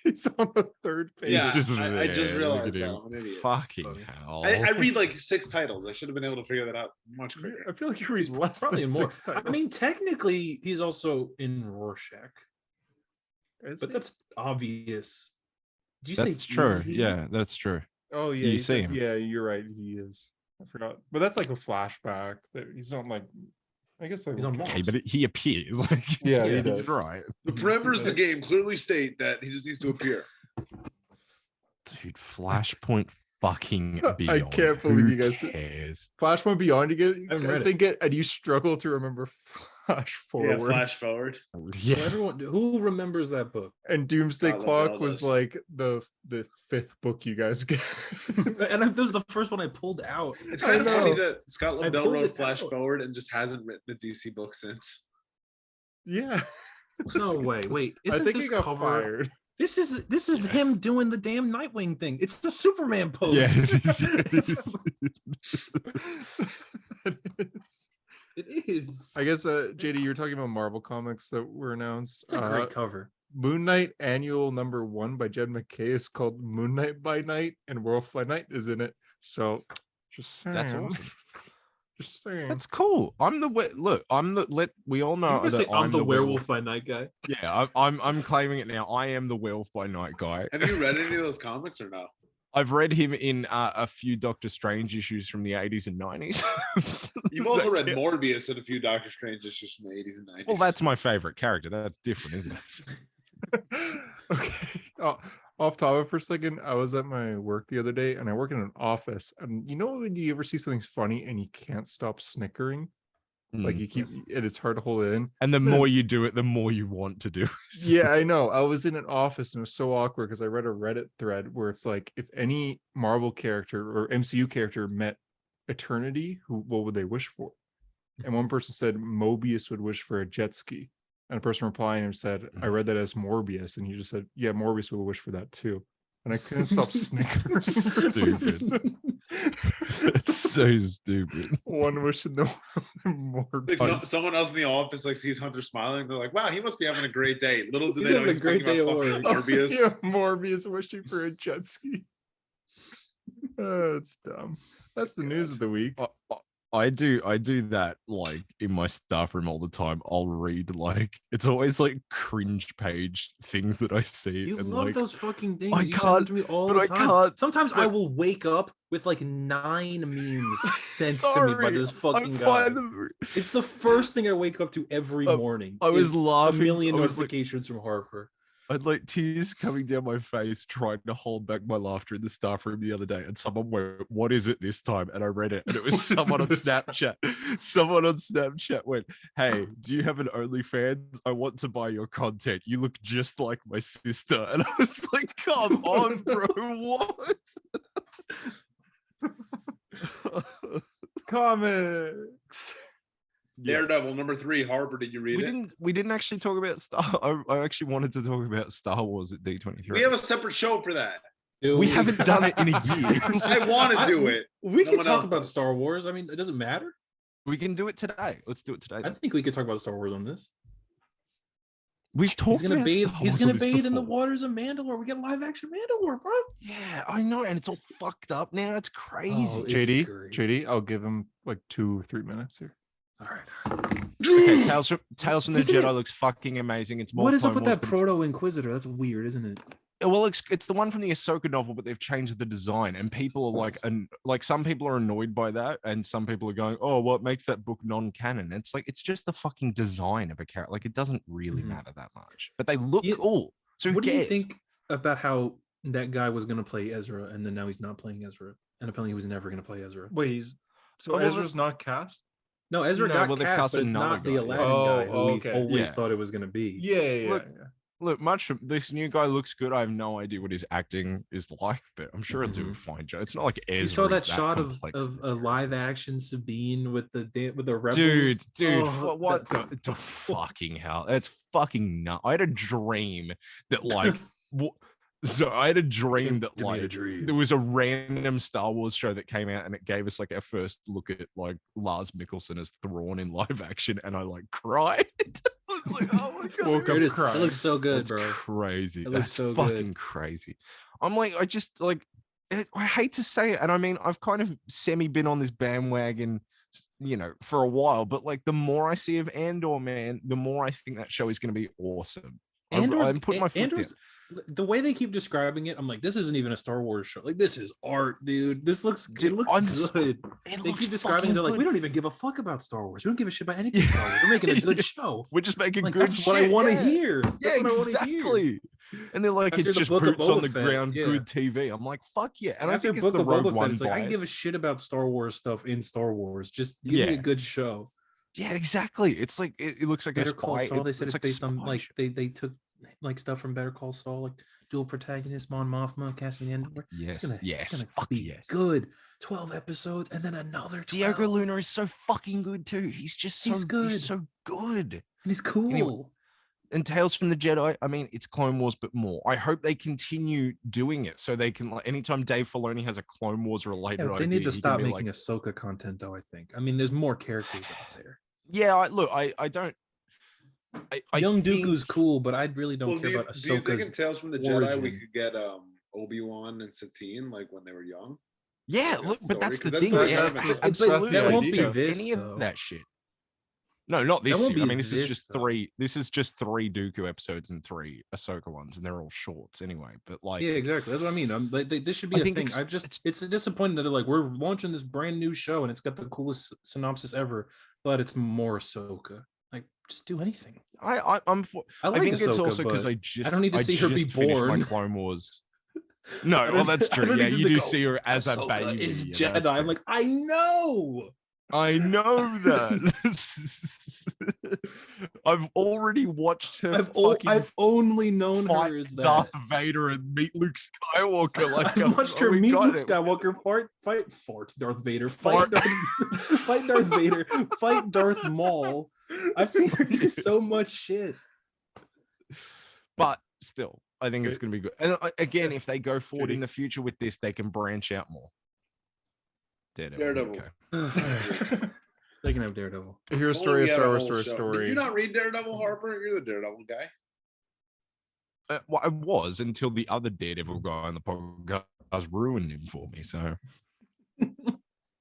It's on the 3rd page. Yeah, Just I just there, look realized at that him. I'm an idiot. Fucking Funny. hell! I read like 6 titles. I should have been able to figure that out much Yeah, quicker. I feel like you read less Probably than more. 6 titles. I mean, technically, he's also in Rorschach, Is but he? that's obvious. Did you That's say true. is he? Yeah, that's true. Oh yeah, you you see said, him. yeah, you're right. He is. I forgot, but that's like a flashback. That he's not like. I guess like He's on Okay, Mars. but he appears. Like, Yeah, he he's does. right. The parameters of the Yes. game clearly state that he just needs to appear. Dude, Flashpoint fucking I Beyond. can't believe Who you guys- cares? Flashpoint Beyond. You haven't guys read it. didn't get, and you struggle to remember Flash Yeah, Forward. flash forward. Well, Yeah. everyone who remembers that book. And Doomsday Scott Clock Lobdell was does. like the 5th book you guys get. And this was the first one I pulled out. It's I kind of funny know. that Scott I Lobdell pulled wrote it Flash out. Forward and just hasn't written a DC book since. Yeah. No way. Wait, I isn't think this he got cover? fired. This is him doing the damn Nightwing thing. It's the Superman pose. Yeah, it is. It is. It is. It is. I guess, JD, you're talking about Marvel comics that were announced. It's a great cover. Moon Knight Annual #1 by Jed McKay is called Moon Knight by Night, and Werewolf by Night is in it. So, just That's saying. awesome. Just saying. That's cool. We all You know were that say I'm the werewolf by night guy. Yeah, I'm claiming it now. I am the werewolf by night guy. Have you read any of those comics or no? I've read him in a few Doctor Strange issues from the 80s and 90s. You've also read Morbius and a few Doctor Strange issues from the 80s and 90s. Well, that's my favorite character. That's different, isn't it? Okay. Off topic for a second. I was at my work the other day, and I work in an office. And you know when you ever see something funny and you can't stop snickering, like you keep, and it's hard to hold it in. And the more you do it, the more you want to do it. Yeah, I know. I was in an office and it was so awkward because I read a Reddit thread where it's like, if any Marvel character or MCU character met eternity, what would they wish for? And one person said Mobius would wish for a jet ski. And a person replying said, I read that as Morbius. And he just said, yeah, Morbius would wish for that too. And I couldn't stop snickering. Stupid. It's so stupid. One wish in the world. Like Morbius. someone else in the office like sees Hunter smiling. They're like, "Wow, he must be having a great day." Little do He's they know having a he's great talking day about at fucking work. Morbius. Yeah, Morbius wishing for a jet ski. It's dumb. That's the news of the week. I do that like in my staff room all the time. I'll read like it's always like cringe page things that I see. You and love like those fucking things. I You send them can't, to me all but the I time. can't, Sometimes I but- will wake up with like 9 memes sent to me by Sorry, this fucking I guy. find them- It's the first thing I wake up to every morning. I was is laughing. a million I was like, notifications from Harper. I had like tears coming down my face trying to hold back my laughter in the staff room the other day. And someone went, "What is it this time?" And I read it. And it was What is someone it on this time? Snapchat. Someone on Snapchat went, "Hey, do you have an OnlyFans? I want to buy your content. You look just like my sister." And I was like, "Come on, bro. What?" Comics. Yeah. Daredevil #3. Harper, did you read it? We didn't actually talk about I actually wanted to talk about Star Wars at D23. We have a separate show for that. Dude, We haven't done it in a year. I want to do it. We No can one talk else about does. Star Wars. I mean, it doesn't matter. We can do it today. Let's do it today. I think we could talk about Star Wars on this. We've talked He's gonna about bathe. Star He's Wars gonna on this bathe in the before. waters of Mandalore. We get live action Mandalore, bro. Yeah, I know, and it's all fucked up now. It's crazy. Oh, it's JD, great. JD, I'll give him like 2-3 minutes here. All right. Okay, Tales from the Isn't Jedi it- looks fucking amazing. It's more What is up Clone with Wars, that but it's- Proto Inquisitor? That's weird, isn't it? Well, it's the one from the Ahsoka novel, but they've changed the design, and people are like some people are annoyed by that, and some people are going, "Oh, what makes that book non-canon?" It's like it's just the fucking design of a character. Like it doesn't really Mhm. matter that much, but they look Yeah, cool. So who What do cares? you think about how that guy was gonna play Ezra, and then now he's not playing Ezra, and apparently he was never gonna play Ezra? Wait, so Oh, well, Ezra's not cast? No, Ezra No, got well, they've cast, cast but it's another not the guy, yeah. Aladdin Oh, guy who we okay. always Yeah. thought it was gonna be. Yeah. Look, Look, this new guy looks good. I have no idea what his acting is like, but I'm sure he'll do a fine job. It's not like Ezra. You saw that is shot complex of a live action Sabine with the rebels. dude, Oh, what that- the fucking hell? That's fucking nuts. I had a dream that like, so I had a dream that Give me a like dream. there was a random Star Wars show that came out and it gave us like our first look at like Lars Mikkelsen as Thrawn in live action, and I like cried. I was like, oh my god, Woke There up it is. It crying. looks so good, that's bro. crazy. It looks That's so fucking good. crazy. I'm like, I just like, I hate to say it, and I mean, I've kind of semi been on this bandwagon, you know, for a while. But like, the more I see of Andor, man, the more I think that show is going to be awesome. I'm putting my foot down. The way they keep describing it, I'm like, this isn't even a Star Wars show. Like, this is art, dude. This looks, Dude, it looks good. It They looks keep describing it. They're like, fucking we good. don't even give a fuck about Star Wars. We don't give a shit about anything Star Wars. We're making a good show. We're just making Like, good that's what I shit, want to yeah. hear. That's Yeah, what I wanna hear. exactly. And they're like, After it's the just Book of boots on Boba the Fett, ground, yeah. good TV. I'm like, fuck yeah. And I After think it's Book the of Rogue Boba Fett, One it's like, I can give a bias. shit about Star Wars stuff in Star Wars. Just give me Yeah. a good show. Yeah, exactly. It's like it looks like Better a Call spy. Saul. They said it's like a based on spy like show. they took like stuff from Better Call Saul, like dual protagonist Mon Mothma, Cassian Andor. Yes, it's yes, gonna fuck be yes. good. 12 episodes and then another 12. Diego Luna is so fucking good too. He's just so He's good. He's so good. And he's cool. Anyway, and Tales from the Jedi, I mean, it's Clone Wars, but more. I hope they continue doing it so they can like anytime Dave Filoni has a Clone Wars related Yeah, but they idea, need to he can stop be making like, Ahsoka content, though. I think. I mean, there's more characters out there. yeah, I don't. I Young think- Dooku's cool, but I really don't Well, care about do you think in Ahsoka's. Tales from the Jedi we origin. could get Obi-Wan and Satine like when they were young? Yeah, that look, but story, that's 'cause the that's thing. what I Yeah, have in mind. absolutely. that won't be idea. this, any though. of that shit. No, not this. won't Year. I be mean, this is this, just though. three. This is just 3 Dooku episodes and 3 Ahsoka ones, and they're all shorts anyway. But like, Yeah, exactly. That's what I mean. Like, this should be I a think thing. it's- It's disappointing that they're like, we're launching this brand new show and it's got the coolest synopsis ever, but it's more Ahsoka. Like, just do anything. I'm for. I I like think it's Ahsoka, also because but I just don't need to see her be just finished born. my Clone Wars. No, I well don't- that's I true. don't Yeah, need you to do go, see her as a Ahsoka baby. is yeah, that's Jedi. I'm fair. like, I know. I know that. I've already watched her. I've only known fight her as that. Darth Vader and meet Luke Skywalker. Like I've watched her we meet got Luke it. Skywalker, fight Darth Vader, Fart. fight Darth Vader, fight Darth Maul. I've seen her do so much shit. But still, I think it's going to be good. And again, if they go forward in the future with this, they can branch out more. Daredevil. Okay. They can have Daredevil. Here's Only story, we had a story, whole story, show. story. Did you not read Daredevil, Harper? You're the Daredevil guy. Well, I was until the other Daredevil guy on the podcast ruined him for me. So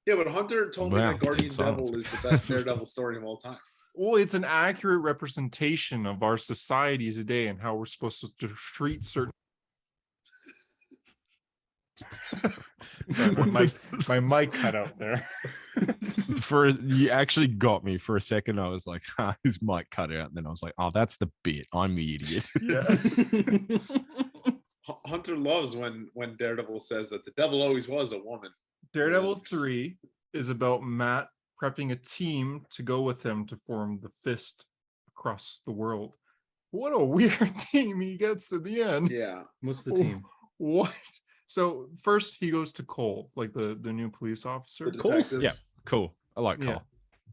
Yeah, but Hunter told me Wow, that Guardian good Devil silence. is the best Daredevil story of all time. Well, it's an accurate representation of our society today and how we're supposed to treat certain. Sorry, my mic cut out there. You actually got me for a second. I was like, his mic cut out, and then I was like, oh, that's the bit. I'm the idiot. Yeah. Hunter loves when Daredevil says that the devil always was a woman. Daredevil 3 is about Matt prepping a team to go with him to form the Fist across the world. What a weird team he gets to the end. Yeah. What's the team? What? So first he goes to Cole, like the new police officer. The Cole's- detective. Yeah, cool. I like Cole.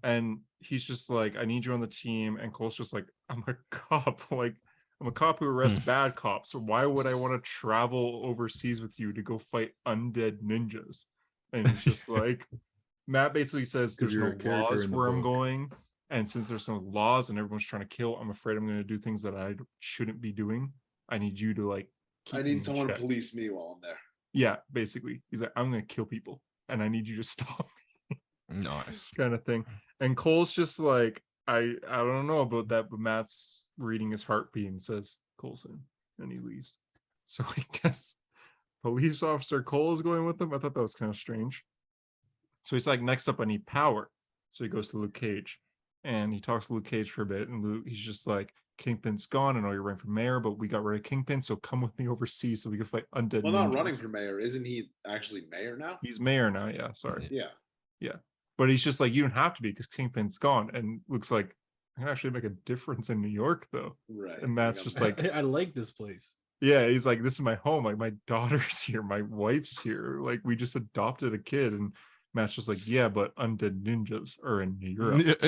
And he's just like, I need you on the team. And Cole's just like, I'm a cop. Like, I'm a cop who arrests bad cops. So why would I want to travel overseas with you to go fight undead ninjas? And he's just like, Matt basically says 'Cause there's you're no a character laws in the where I'm book. going. And since there's no laws and everyone's trying to kill, I'm afraid I'm going to do things that I shouldn't be doing. I need you to like, I keep me need in someone to check." police me while I'm there. Yeah, basically. He's like, I'm going to kill people and I need you to stop Nice. kind of thing. And Cole's just like, I don't know about that, but Matt's reading his heartbeat and says Coulson, and he leaves. So I guess police officer Cole is going with him. I thought that was kind of strange. So he's like, next up, I need power. So he goes to Luke Cage, and he talks to Luke Cage for a bit, and he's just like, Kingpin's gone. I know you're running for mayor, but we got rid of Kingpin, so come with me overseas so we can fight undead. Well, not ninjas." running for mayor. Isn't he actually mayor now? He's mayor now. Yeah, sorry. Yeah. But he's just like, you don't have to be because Kingpin's gone. And looks like I can actually make a difference in New York, though. Right. And Matt's just like, I like this place. yeah, he's like, this is my home. Like, my daughter's here, my wife's here. Like, we just adopted a kid. And Matt's just like, yeah, but undead ninjas are in Europe.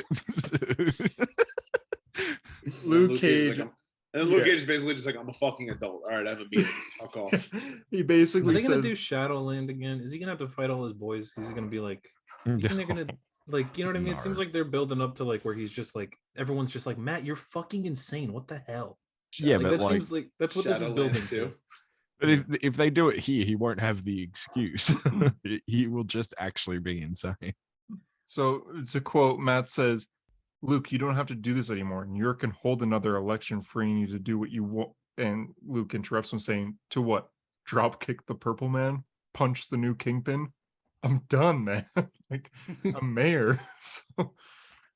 Luke Cage. And then Luke Cage is basically just like, I'm a fucking adult. All right, I have a meeting. Fuck off. He Are basically they gonna says, do Shadowland again? Is he gonna have to fight all his boys? Is he gonna be like? You think they're gonna like? You know what I mean? It seems No. like they're building up to like where he's just like everyone's just like, Matt, you're fucking insane. What the hell? Yeah, Like, but that like, seems like that's what this is Shadowland building too. to. but if they do it here, he won't have the excuse. He will just actually be insane. so to quote, Matt says, Luke, you don't have to do this anymore. New York can hold another election, freeing you to do what you want. And Luke interrupts him, saying, to what? Drop kick the purple man? Punch the new Kingpin? I'm done, man. Like, I'm mayor. So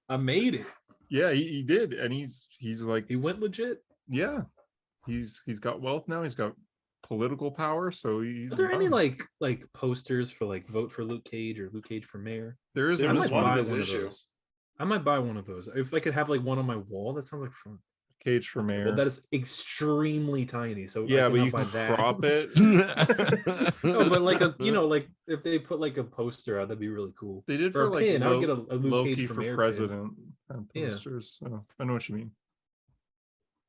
I made it. yeah, he did. And he's like, He went legit. yeah, he's got wealth now. He's got political power. So he's Are there any done. like posters for like vote for Luke Cage or Luke Cage for mayor? There is There I was might one buy in this one of issue. those. I might buy one of those. If I could have like one on my wall, that sounds like fun. Cage for Okay, mayor. well, that is extremely tiny. So yeah, I but cannot you buy can that. crop it. No, but like a like if they put like a poster out, that'd be really cool. They did Or for a like pin. I would get a Luke Loki Cage for for mayor pin. president and Yeah. posters. So I know what you mean.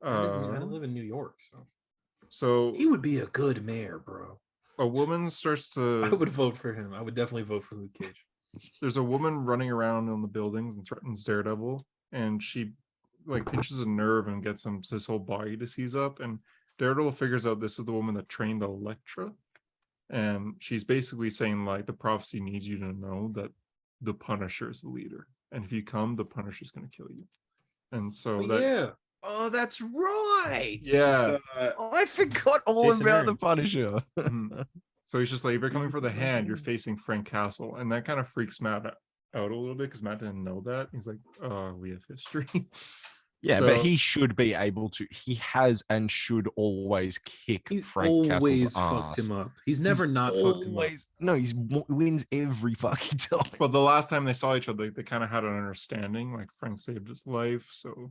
I don't live in New York, so So he would be a good mayor, bro. a woman starts to. I would vote for him. I would definitely vote for Luke Cage. There's a woman running around in the buildings and threatens Daredevil, and she like pinches a nerve and gets his whole body to seize up. And Daredevil figures out this is the woman that trained Elektra, and she's basically saying like the prophecy needs you to know that the Punisher is the leader, and if you come, the Punisher's going to kill you. And so that yeah, Oh, that's right. yeah. I forgot all Jason about the Aaron. Punisher. Mhm. So he's just like, if you're coming for the hand, you're facing Frank Castle, and that kind of freaks Matt out a little bit because Matt didn't know that. He's like, oh, we have history. Yeah, So- but he should be able to. He has and should always kick he's Frank always Castle's fucked ass. him up. He's never not fucked him up. Always, no, he's wins every fucking time. But the last time they saw each other, they kind of had an understanding. Like Frank saved his life, so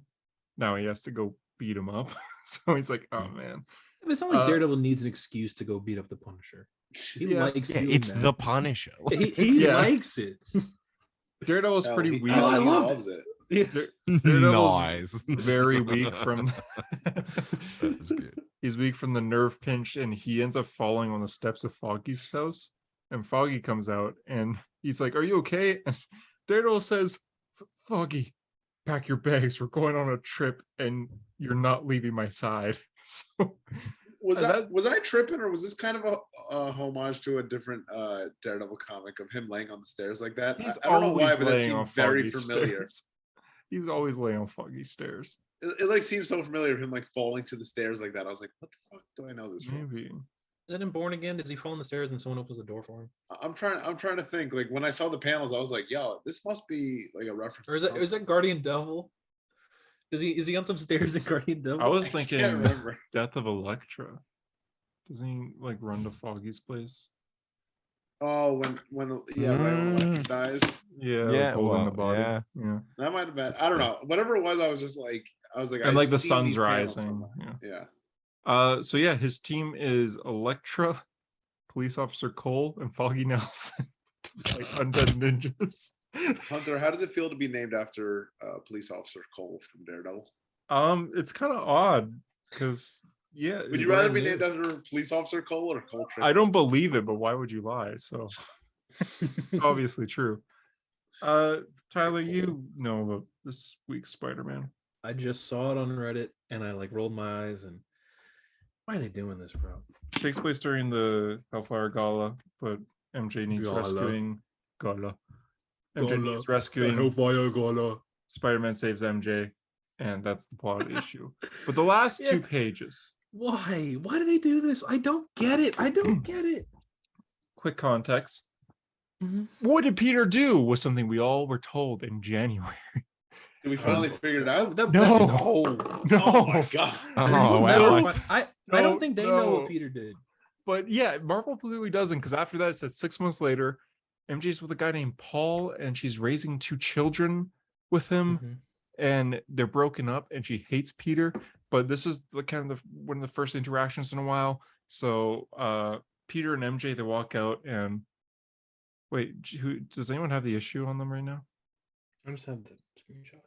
now he has to go beat him up. So he's like, oh man. It's not like Uh, Daredevil needs an excuse to go beat up the Punisher. He Yeah. likes Yeah, doing it's that. the Punisher. He Yeah. likes it. Daredevil's pretty weak. I He loved loves it. Daredevil's Nice. very weak from That was good. he's weak from the nerve pinch, and he ends up falling on the steps of Foggy's house. And Foggy comes out and he's like, are you okay? And Daredevil says, Foggy, pack your bags. We're going on a trip and you're not leaving my side. So was I tripping, or was this kind of a homage to a different Daredevil comic of him laying on the stairs like that? He's I don't know why, always but it laying on seemed very foggy familiar. stairs. He's always laying on foggy stairs. It like seems so familiar, him like falling to the stairs like that. I was like, what the fuck do I know this from? Maybe. Is that in Born Again? Does he fall on the stairs and someone opens the door for him? I'm trying to think. Like when I saw the panels, I was like, yo, this must be like a reference. Or is to that Guardian Devil? Is he on some stairs in Guardian Devil? I was can't thinking remember. Death of Elektra. Doesn't he like run to Foggy's place? Oh, when right when Electra dies. Yeah, Yeah, like holding the well, body. yeah. Yeah. That might have been. I don't know. Whatever it was, I was like, And I've like the seen sun's these panels rising. somewhere. Yeah. Yeah. So yeah, his team is Elektra, Police Officer Cole, and Foggy Nelson. Like undead ninjas. Hunter, how does it feel to be named after Police Officer Cole from Daredevil? It's kind of odd because Would you rather be named after Police Officer Cole or Cole? I don't believe it, but why would you lie? So it's obviously true. Tyler, you know about this week's Spider-Man. I just saw it on Reddit and I like rolled my eyes and why are they doing this, bro? Takes place during the Hellfire Gala, but MJ needs Gala. rescuing. Gala. MJ Gala. needs rescuing. Hellfire Gala. Spider-Man saves MJ, and that's the plot of the issue. But the last Yeah. 2 pages. Why? Why do they do this? I don't get it. I don't get it. Quick context. Mhm. What did Peter do? Was something we all were told in January. Did we finally figure it out? No. Oh No. my god. Oh, We'll wow. never find- I don't think they know No. what Peter did. But yeah, Marvel clearly doesn't, because after that it said 6 months later, MJ's with a guy named Paul, and she's raising 2 children with him, Mhm. and they're broken up, and she hates Peter. But this is the kind of one of the first interactions in a while. So Peter and MJ, they walk out, and wait, who does anyone have the issue on them right now? I just have the screenshots.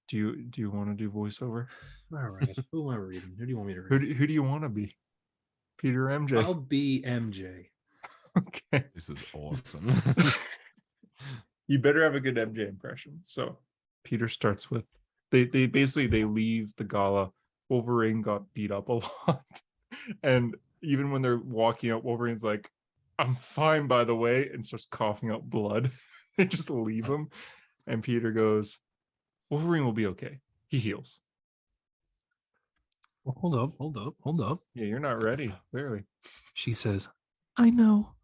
Do you want to do voiceover? All right. Who am I reading? Who do you want me to Who read? who do you want to be? Peter or MJ? I'll be MJ. Okay. This is awesome. You better have a good MJ impression. So Peter starts with they basically they leave the gala. Wolverine got beat up a lot. And even when they're walking out, Wolverine's like, I'm fine, by the way, and starts coughing up blood. They just leave him. And Peter goes, Wolverine will be okay. He heals. Well, hold up. Yeah, you're not ready, clearly. She says, I know.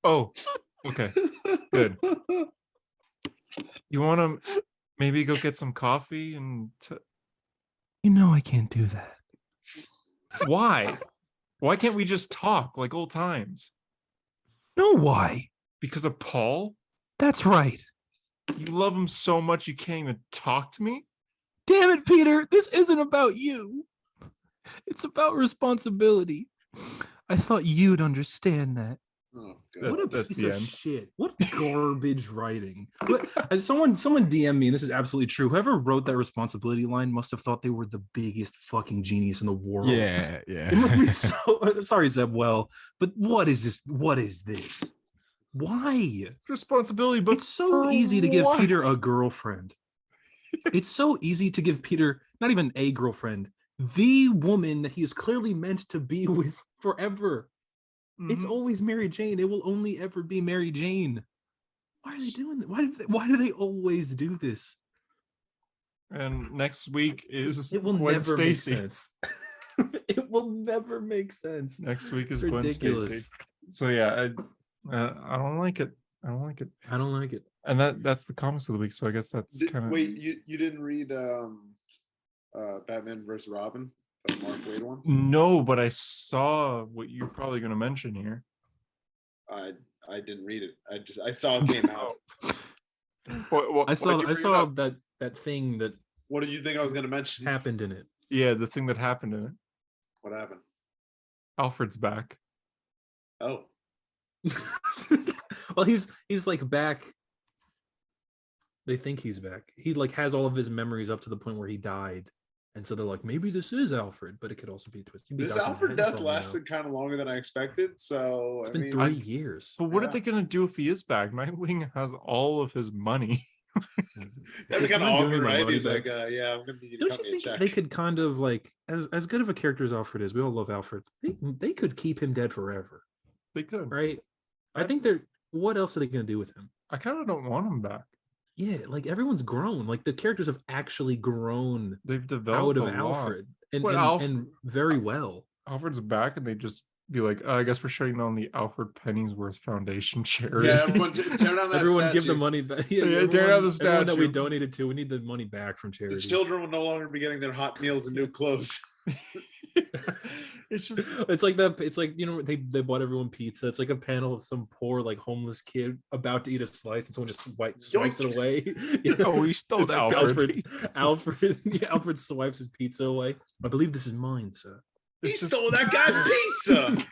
Oh, okay. Good. You want to maybe go get some coffee and You know I can't do that. why? Why can't we just talk like old times? No, why? Because of Paul? That's right. You love him so much you can't even talk to me? Damn it, Peter. This isn't about you. It's about responsibility. I thought you'd understand that. Oh, That's- What a that's piece the of end. shit. What garbage writing. Someone DM me, and this is absolutely true. Whoever wrote that responsibility line must have thought they were the biggest fucking genius in the world. Yeah. It must be so sorry, Zeb. Well, but what is this? What is this? Why? Responsibility, but It's so for easy to give what? Peter a girlfriend. It's so easy to give Peter not even a girlfriend, the woman that he is clearly meant to be with forever. It's Mhm. always Mary Jane. It will only ever be Mary Jane. Why are they doing that? Why do they always do this? And next week is It will Gwen never make Stacy. sense. It will never make sense. Next week is It's Gwen ridiculous. Stacy. So yeah, I don't like it. I don't like it. I don't like it. And that's the comics of the week. So I guess that's kind of Wait, you didn't read Batman vs. Robin, the Mark Waid one? no, but I saw what you're probably going to mention here. I didn't read it. I saw it came out. I saw that thing that What did you think I was going to mention? happened in it. Yeah, the thing that happened in it. What happened? Alfred's back. Oh, Well, he's like back. They think he's back. He like has all of his memories up to the point where he died, and so they're like, maybe this is Alfred, but it could also be a twist. He'd be this Dr. Alfred Manhattan death for all we know. lasted kind of longer than I expected. So It's I been mean, 3 years. But what are Yeah. they going to do if he is back? Nightwing has all of his money. That'd be kind of I'm giving awkward, my right? money He's back. like, yeah, I'm gonna need you to Don't cut you me a think check. they could kind of like, as good of a character as Alfred is, we all love Alfred. They could keep him dead forever, They could. right? I think they're. What else are they going to do with him? I kind of don't want him back. Yeah, like everyone's grown. Like the characters have actually grown They've out developed of a lot. Alfred, and, What, and very well. Alfred's back, and they just be like, I guess we're shutting down the Alfred Pennyworth Foundation charity. Yeah, everyone tear down that Everyone give the statue. money back. Yeah, tear down the everyone that we statue. donated to. We need the money back from The charity. children will no longer be getting their hot meals and new clothes. It's just It's like that. It's like, you know, they bought everyone pizza. It's like a panel of some poor like homeless kid about to eat a slice, and someone just swipes it away. You know? Oh, we stole It's that Alfred. Alfred, yeah, Alfred swipes his pizza away. I believe this is mine, sir. He it's just- stole that guy's pizza.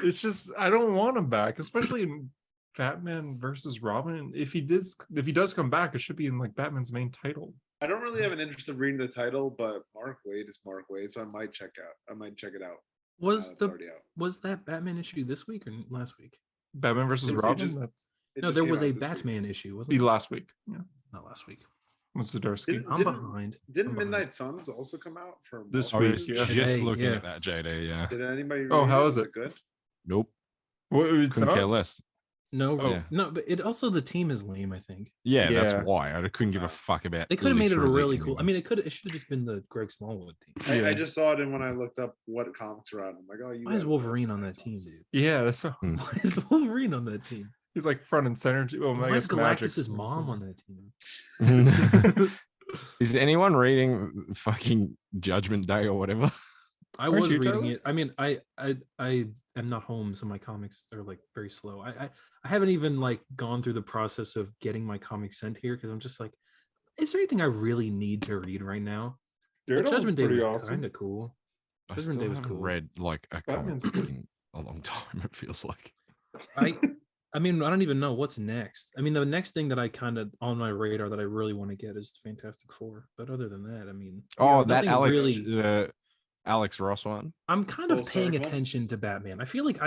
It's just I don't want him back, especially in Batman versus Robin. If he does come back, it should be in like Batman's main title. I don't really have an interest of reading the title, but Mark Waid is Mark Waid, so I might check it out. Was It's already out. was that Batman issue this week or last week? Batman versus It was- it Robin. just- That's It No, just there came was out a this week. Batman issue, wasn't be it? last week. Yeah, Not last week. what's the Darsky? Didn't- I'm behind. Didn't I'm behind. Midnight Suns also come out for This I week, was yeah. just Hey, looking yeah. at that, JD. Yeah. Did anybody? Oh, read how Was is it? good? Nope. What, it's Couldn't not? care less. No, Oh. no, but it also the team is lame. I think Yeah, that's Yeah. why I couldn't give a fuck about. they could have made it a literally really cool. I anyone. mean, it should have just been the Greg Smallwood team. I Yeah. just saw it, and when I looked up what comics were out, I'm like, oh, you. Why is guys Wolverine know on Midnight that team, Suns. dude? Yeah, that's what, Why is Wolverine on that team? he's like front and center. Well, I Why is guess Magic's Galactus' front and mom on center. that team? Is anyone reading fucking Judgment Day or whatever? I Aren't was you, reading Tyler? it. I mean, I am not home, so my comics are like very slow. I haven't even like gone through the process of getting my comics sent here because I'm just like, is there anything I really need to read right now? Like, Daredevil's Judgment Day pretty was awesome. kind of cool. I Judgment still Day was haven't cool. read like a comic Batman's book good. in a long time. It feels like. I mean, I don't even know what's next. I mean, the next thing that I kind of on my radar that I really want to get is Fantastic Four. But other than that, I mean, Oh, that nothing Alex really. Alex Ross one. I'm kind of Full paying circle? attention to Batman. I feel like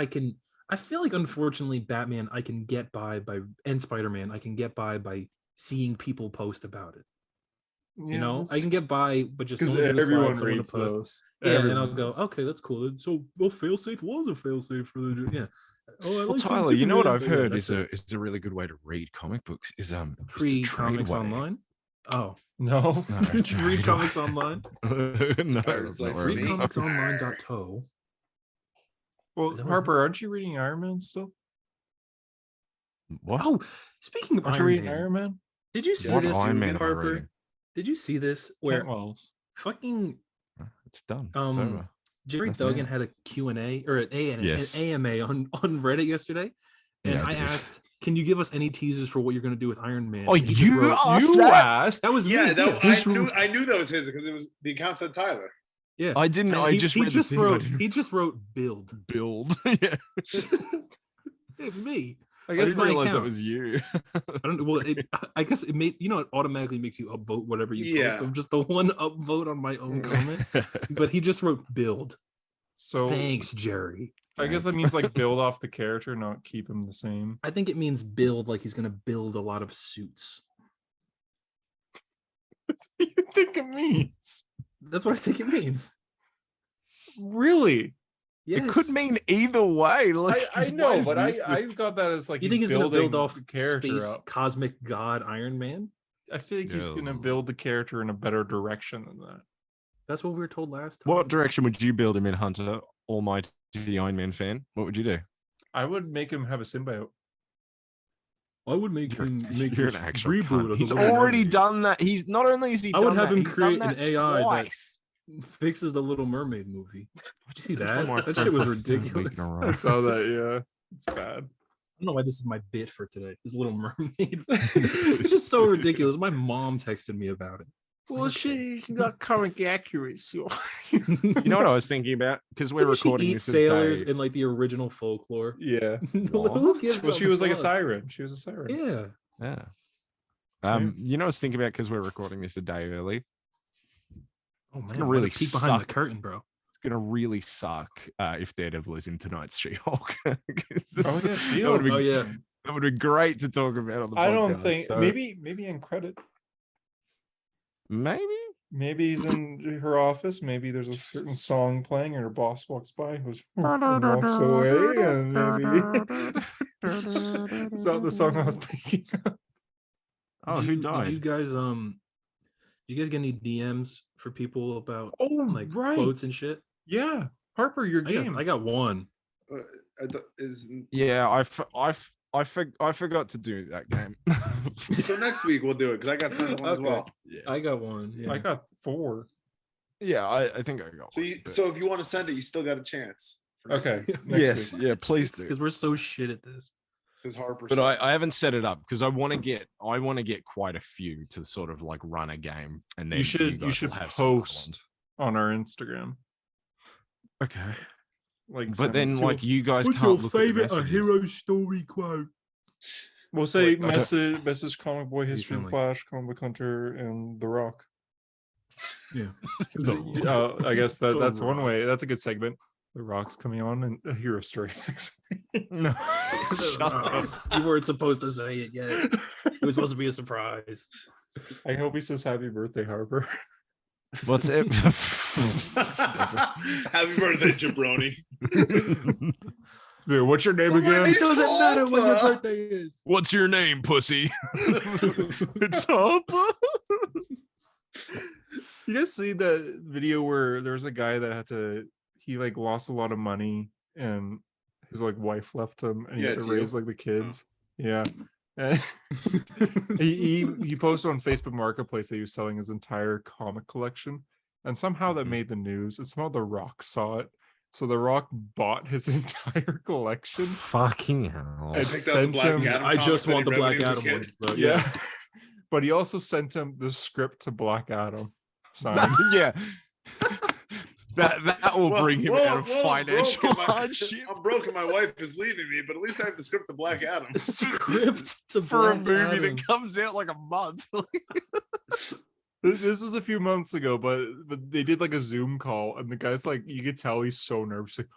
unfortunately Batman I can get by and Spider-Man I can get by seeing people post about it. You know, I can get by, but just because someone do the slide, everyone someone to reads post. those. Yeah, and Everyone I'll go, does. okay, that's cool. So, well, failsafe was a failsafe for the yeah. Oh, I Well, like seeing Tyler, you know what Superman, I've but yeah, heard that's is a really good way to read comic books is the free trade comics way. online. Oh, No. No, read trade comics way. online. No, Pirates that's like not where I was me. going. Readcomicsonline.to. Well, Is that what it Harper, aren't you reading Iron Man still? What? Oh, speaking of Aren't you Iron reading Man, Iron Man? did you see What this, Iron Man am I Harper? reading? Did you see this where Cantwell's. fucking It's done. It's Um, over. Jerry Nothing Duggan else. had a Q&A or Yes. an AMA on Reddit yesterday, and Yeah, I I did. asked, "Can you give us any teasers for what you're going to do with Iron Man?" Oh, And he just you wrote- asked You that? asked. that was Yeah, me. I knew that was his because it was the account said Tyler. yeah. I didn't. And I he, just he read just the thing, I wrote didn't he just wrote build. build. Yeah. It's me. I guess didn't my realize that account. was you. I don't. Well, I guess it made it automatically makes you upvote whatever you Yeah. post. So I'm just the one upvote on my own comment. But he just wrote build. So Thanks, Jerry. I guess that Thanks. means like build off the character, not keep him the same. I think it means build, like he's going to build a lot of suits. That's what you think it means? That's what I think it means. Really? Yes. It could mean either way. Like, I why know, is but this the- I've got that as like You think he's going to build building off the character space up. cosmic god Iron Man? I feel like he's gonna Yeah. build the character in a better direction than that. That's what we were told last time. What direction would you build him in, Hunter? Almighty Iron Man fan. What would you do? I would make him have a symbiote. I would make You're, him make you're a an actual reboot cunt. of the He's Little already Mermaid. done that. He's not only is he. I would done have that, him he's create done an that AI that- twice. Fixes the Little Mermaid movie. Did you see That's that? one of my That shit was favorite things ridiculous. in a I row. I saw that. Yeah, it's bad. don't know why this is my bit for today. This Little Mermaid. It's just so ridiculous. My mom texted me about it. Well, she's not comic accurate. So. You know what I was thinking about? Because we're Didn't she recording eat this sailors today. in like the original folklore. Yeah. Who gives Well, a she was like a fuck? siren. She was a siren. Yeah. Yeah. Sure. You know what I was thinking about? Because we're recording this a day early. Oh man, gonna what a really peek behind the suck. curtain, bro. It's gonna really suck if Daredevil is in tonight's She-Hulk. Oh yeah, That would've Shield. been- Oh, yeah. That would be great to talk about on the podcast. I don't think so maybe in credit. maybe. Maybe he's in her office. Maybe there's a certain song playing, and her boss walks by, and goes and walks away, and maybe it's not the song I was thinking of. Oh, who Did died? you guys you guys get any DMs for people about Oh, like right. quotes and shit? Yeah, Harper, your I game. got one. Yeah, I forgot to do that game. So next week we'll do it because I got sent one as Okay. well. I got one. Yeah. I got 4. Yeah, I think I got So one, you, but- so if you want to send it, you still got a chance. Okay. Next yes, week. yeah, please do. because we're so shit at this. Because Harper. But said- I haven't set it up because I want to get quite a few to sort of like run a game, and then You should guys you will should have some other post on our Instagram. ones. Okay, Like, but send then us like to- you guys can't look at the messages. story quote? we'll say Like, I don't- message comic boy history, sound like- Flash, comic book hunter, and The Rock. Yeah. I guess The that's one Rock. way. That's a good segment. The Rock's coming on and a hero story next week. No, shut up. You weren't supposed to say it yet. It was supposed to be a surprise. I hope he says happy birthday, Harper. What's it? Happy birthday, jabroni. Dude, what's your name Well, my again? name's It doesn't matter when your Harper. birthday is. What's your name, pussy? It's Harper. You guys see that video where there's a guy that he like lost a lot of money and his like wife left him and he Yeah, had to it's you. raise like the kids. Yeah. And he posted on Facebook Marketplace that he was selling his entire comic collection, and somehow that Mhm. made the news. And somehow The Rock saw it, so The Rock bought his entire collection. Fucking hell. And Picked out the sent Black him. Adam I just comic want the that he Black read when he Adam was a one. But Yeah. But he also sent him the script to Black Adam signed. Yeah. That will bring him out of whoa, financial broke, and hardship I'm broke and my wife is leaving me, but at least I have the script of Black Adam. Script to for a Black movie Adam. that comes out like a month. This was a few months ago, but they did like a Zoom call, and the guy's like, you could tell he's so nervous. Like,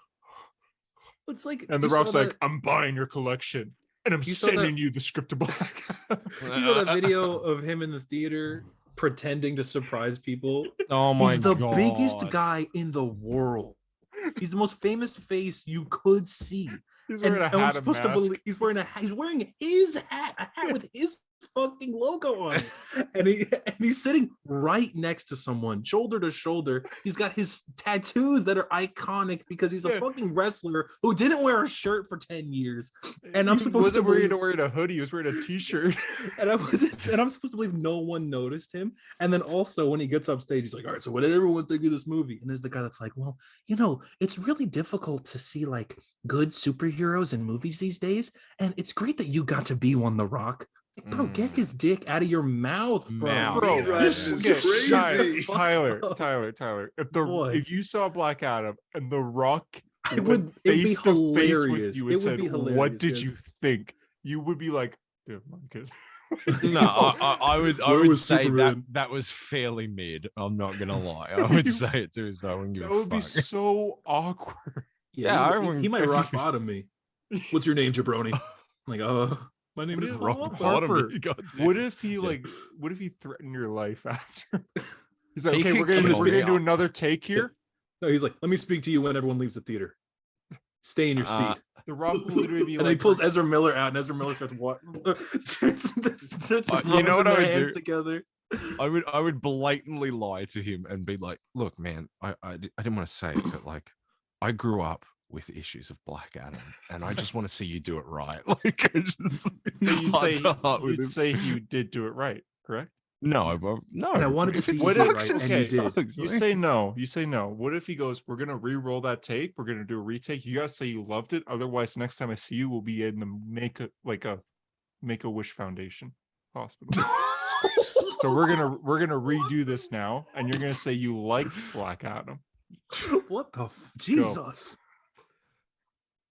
It's like and The you saw Rock's like, that- I'm buying your collection, and I'm You saw sending you the script to Black Adam. you saw that video of him in the theater pretending to surprise people. Oh my He's the god. biggest guy in the world. He's the most famous face you could see. He's And wearing a I'm hat and supposed to mask. believe he's wearing he's wearing his hat, a hat with his fucking logo on it. And he's sitting right next to someone, shoulder to shoulder. He's got his tattoos that are iconic because he's a Yeah. fucking wrestler who didn't wear a shirt for 10 years. And I'm He supposed to wasn't wearing believe- a hoodie. He was wearing a t-shirt. And I'm supposed to believe no one noticed him. And then also when he gets up stage, he's like, all right, so what did everyone think of this movie? And there's the guy that's like, well, it's really difficult to see like good superheroes in movies these days. And it's great that you got to be one, The Rock. Like, bro, get his dick out of your mouth, bro. Mouth. Bro, Right, just it's get crazy. Tyler. What? If you saw Black Adam and The Rock It went would it'd be face to face hilarious. with you It and would said, be hilarious. "What did yes. you think?" You would be like, "Dude, my kid." No, I would Where was say Superman? that was fairly mid. I'm not gonna lie. I would say it to his face. I wouldn't give That a would be fuck. so awkward. Yeah, I he wouldn't- might rock bottom me. What's your name, jabroni? I'm like, my name What is is Rock Rock Bottom. Harper? God damn. What if he Yeah. what if he threatened your life after? He's like, He "Okay, could we're gonna kill do me. another take here." No, he's like, let me speak to you when everyone leaves the theater. Stay in your Uh, seat. The Rock will literally be And then he like, pulls Ezra Miller out, and Ezra Miller starts what? starts you know what I rubbing their would hands do? together. I would blatantly lie to him and be like, look, man, I didn't want to say it, but like I grew up with issues of Black Adam and I just want to see you do it right. Like I just you'd heart say to heart with you'd him. say you did do it right, correct? No, no. And I wanted to If see it you do it sucks, right, it and you did. sucks, You like- say no. You say no. What if he goes, "We're gonna re-roll that tape. We're gonna do a retake. You gotta say you loved it. Otherwise, next time I see you, we'll be in the Make-A-Wish Foundation hospital. So we're gonna redo this now, and you're gonna say you liked Black Adam." What the Jesus?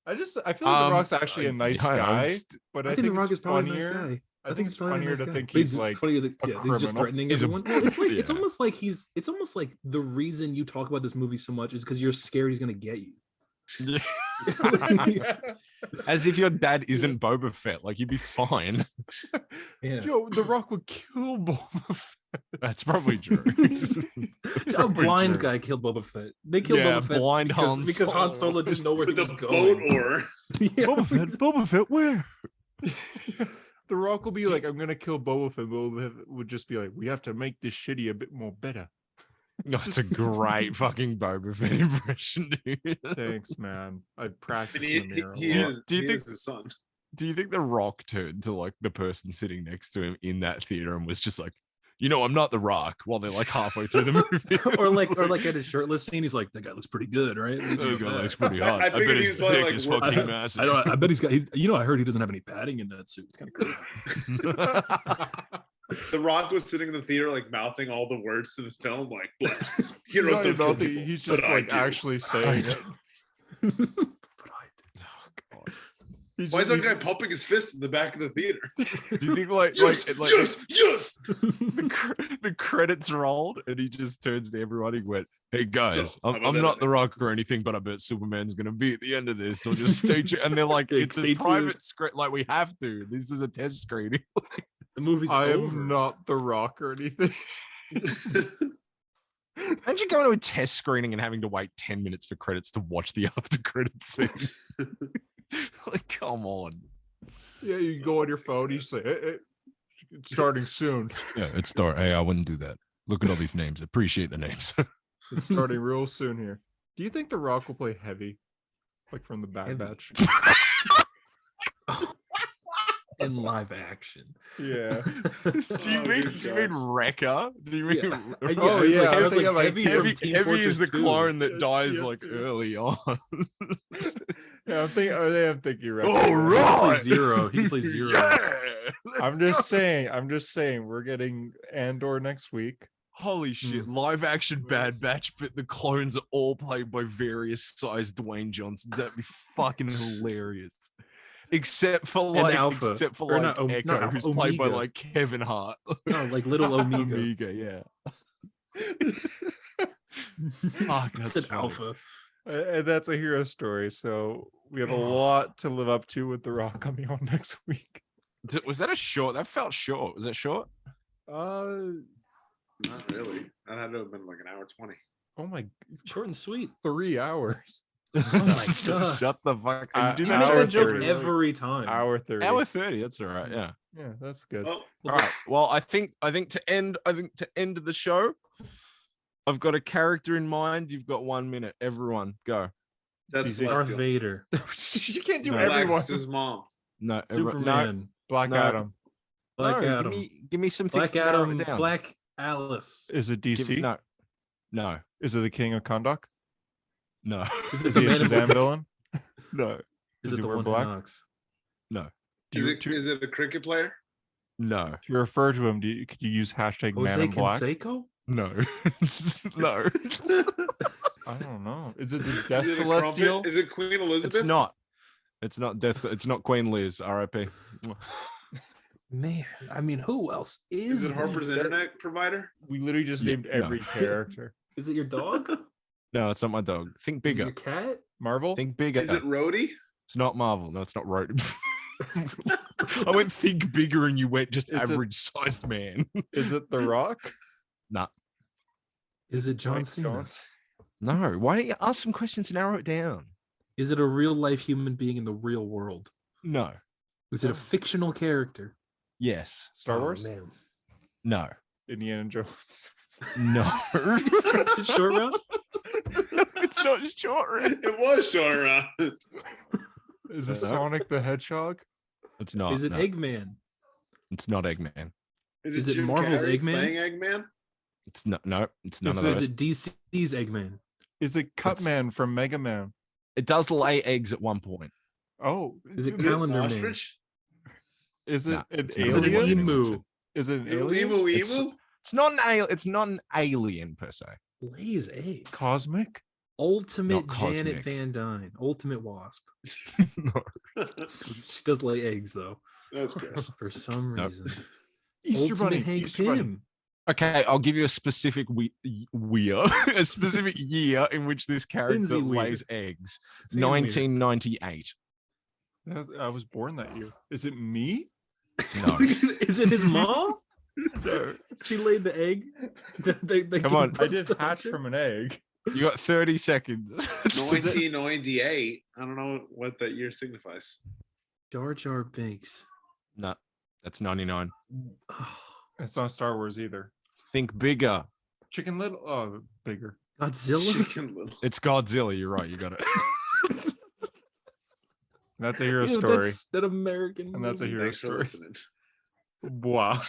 I feel like The Rock's actually a nice yeah, I'm guy, st- but I think The Rock it's is probably a funnier. nice guy. I think it's probably a funnier nice to guy. think But he's like funnier that, a he's just criminal. threatening He's a- everyone. It's like it's yeah. almost like it's almost like the reason you talk about this movie so much is because you're scared he's gonna get you. Yeah. Yeah. As if your dad isn't Boba Fett. Like, you'd be fine. Yeah. Yo, The Rock would kill Boba Fett. That's probably true. A Probably blind true. guy killed Boba Fett. They killed Yeah, Boba Fett blind because, Han because Han Solo. Solo didn't know where he With was the going. boat oar. Yeah. Boba Fett, where? The Rock will be like, I'm gonna kill Boba Fett. Boba Fett would just be like, we have to make this shitty a bit more better. Oh, it's a great fucking Boba Fett impression, dude. Thanks, man. I practiced And in the mirror. he a lot. is, Do you he think- is the son. Do you think The Rock turned to like the person sitting next to him in that theater and was just like, I'm not The Rock, while they're like halfway through the movie? or like at a shirtless scene, he's like, that guy looks pretty good, right? That guy looks pretty I hot. I, figured bet he his was probably, dick like, is working- fucking massive. I bet he's got. I heard he doesn't have any padding in that suit. It's kind of crazy. The Rock was sitting in the theater, like mouthing all the words to the film, like, but He's heroes not don't even kill nothing, people, he's just but I like do. actually saying it. Oh, God. He's Why is just- that guy pumping his fist in the back of the theater? Do you think like Yes, like yes, yes. the credits rolled and he just turns to everyone and went, "Hey guys, So, how about I'm that? not The Rock or anything, but I bet Superman's gonna be at the end of this. So just stay tuned." And they're like, Yeah, "It's stay a private tuned. script. Like we have to. This is a test screening." The movie's I over. am not The Rock or anything. Imagine going to a test screening and having to wait 10 minutes for credits to watch the after credits scene. Like, come on. Yeah, you go on your phone, you say, it's starting soon. Yeah, it's start. Hey, I wouldn't do that. Look at all these names. Appreciate the names. It's starting real soon here. Do you think The Rock will play Heavy? Like from the Bad Heavy. Batch? in live action. Yeah. Do you mean Wrecker? Do you mean? Yeah. Oh, it's yeah, like, I I was was like, thinking like heavy, from Heavy, Team Heavy Fortress is the 2. clone that Yes, dies yes, like yes. early on. Yeah, I'm thinking Wrecker. All He can right. play Zero. He can play Zero. Yeah, let's I'm just go. saying, we're getting Andor next week. Holy shit! Live action Bad Batch, but the clones are all played by various sized Dwayne Johnsons. That'd be fucking hilarious. Except for like, Alpha. except for Or like not Echo, Alpha, who's played by Omega. like Kevin Hart. No, like little Omega. Omega, yeah. Fuck, that's Said funny. Alpha. And that's a hero story. So we have a lot to live up to with The Rock coming on next week. Was that a short? That felt short. Was that short? Not really. That had to have been like an hour 20. Oh my, Short and sweet. 3 hours. Oh my God. Shut the fuck up. You You make make hour that joke 30. every time. Hour 30. hour 30. That's all right. Yeah. Yeah, that's good. Oh, All right. Well, I think to end the show, I've got a character in mind. You've got 1 minute. Everyone, go. that's Darth Celestial. Vader. You can't do No. everyone. Alex's mom. No, no, Superman. Black No. Adam. Black no, Adam. Give me some things Black to narrow Adam. it down. Black Alice. Is it DC? No. Is it the King of Kondak? No. Is it Is the he a man in Shazam black? villain? No. Is Does it he the wear one black? who knocks? No. Do Is you, it, to, is it a cricket player? No. to refer to him, could you use hashtag Man Jose in Black? Canseco? No. No. I don't know. Is it the Death Is it a Celestial? crumpet? Is it Queen Elizabeth? It's not. It's not death. It's not Queen Liz. R.I.P. Man, I mean, who else is? Is it Harper's there? internet provider? We literally just Yeah, named no. every character. Is it your dog? No, it's not my dog. Think Is it bigger. your cat? Marvel? Think bigger. Is it Rhodey? It's not Marvel. No, it's not Road. I went think bigger, and you went just Is it- average sized man. Is it The Rock? Nah. Is it John Mike Cena? Johnson? No. Why don't you ask some questions and narrow it down? Is it a real life human being in the real world? No. Is it a fictional character? Yes. Star Oh, Wars? man. No. Indiana Jones? No. Short round? It's not short. Right? It was short round. Is it No. Sonic the Hedgehog? It's not. Is it no. Eggman? It's not Eggman. Is it Jim Marvel's Carrey Eggman? playing Eggman? It's not. No. It's none Is of Is those. it DC's Eggman? Is it Cutman from Mega Man? It does lay eggs at one point. Oh, Is it Is it Calendar Man? Ostrich? is it Nah, an it's not Is it an alien? emu? Is it an Is it alien? Emu It's- Emu? It's not an alien. It's not an alien per se. Lays eggs. Cosmic? Ultimate Not Janet cosmic. Van Dyne. Ultimate Wasp. No. She does lay eggs though. That's gross. For some Nope. reason. Easter Ultimate Bunny. Hank Easter Bunny. Pym. Okay, I'll give you a specific year, a specific year in which this character Lindsay Weir. lays eggs. It's Ian Weir. 1998. I was born that year. Is it me? No. Is it his mom? No. She laid the egg. They Come on. I did hatch from an egg. You got 30 seconds. 1998. I don't know what that year signifies. Jar Jar Binks. No, that's 99. It's not Star Wars either. Think bigger. Chicken Little. Oh, bigger. Godzilla. Chicken Little. It's Godzilla. You're right. You got it. That's a hero Yeah, story. that's that American. And that's a movie. hero Thanks for story. listening. Wow.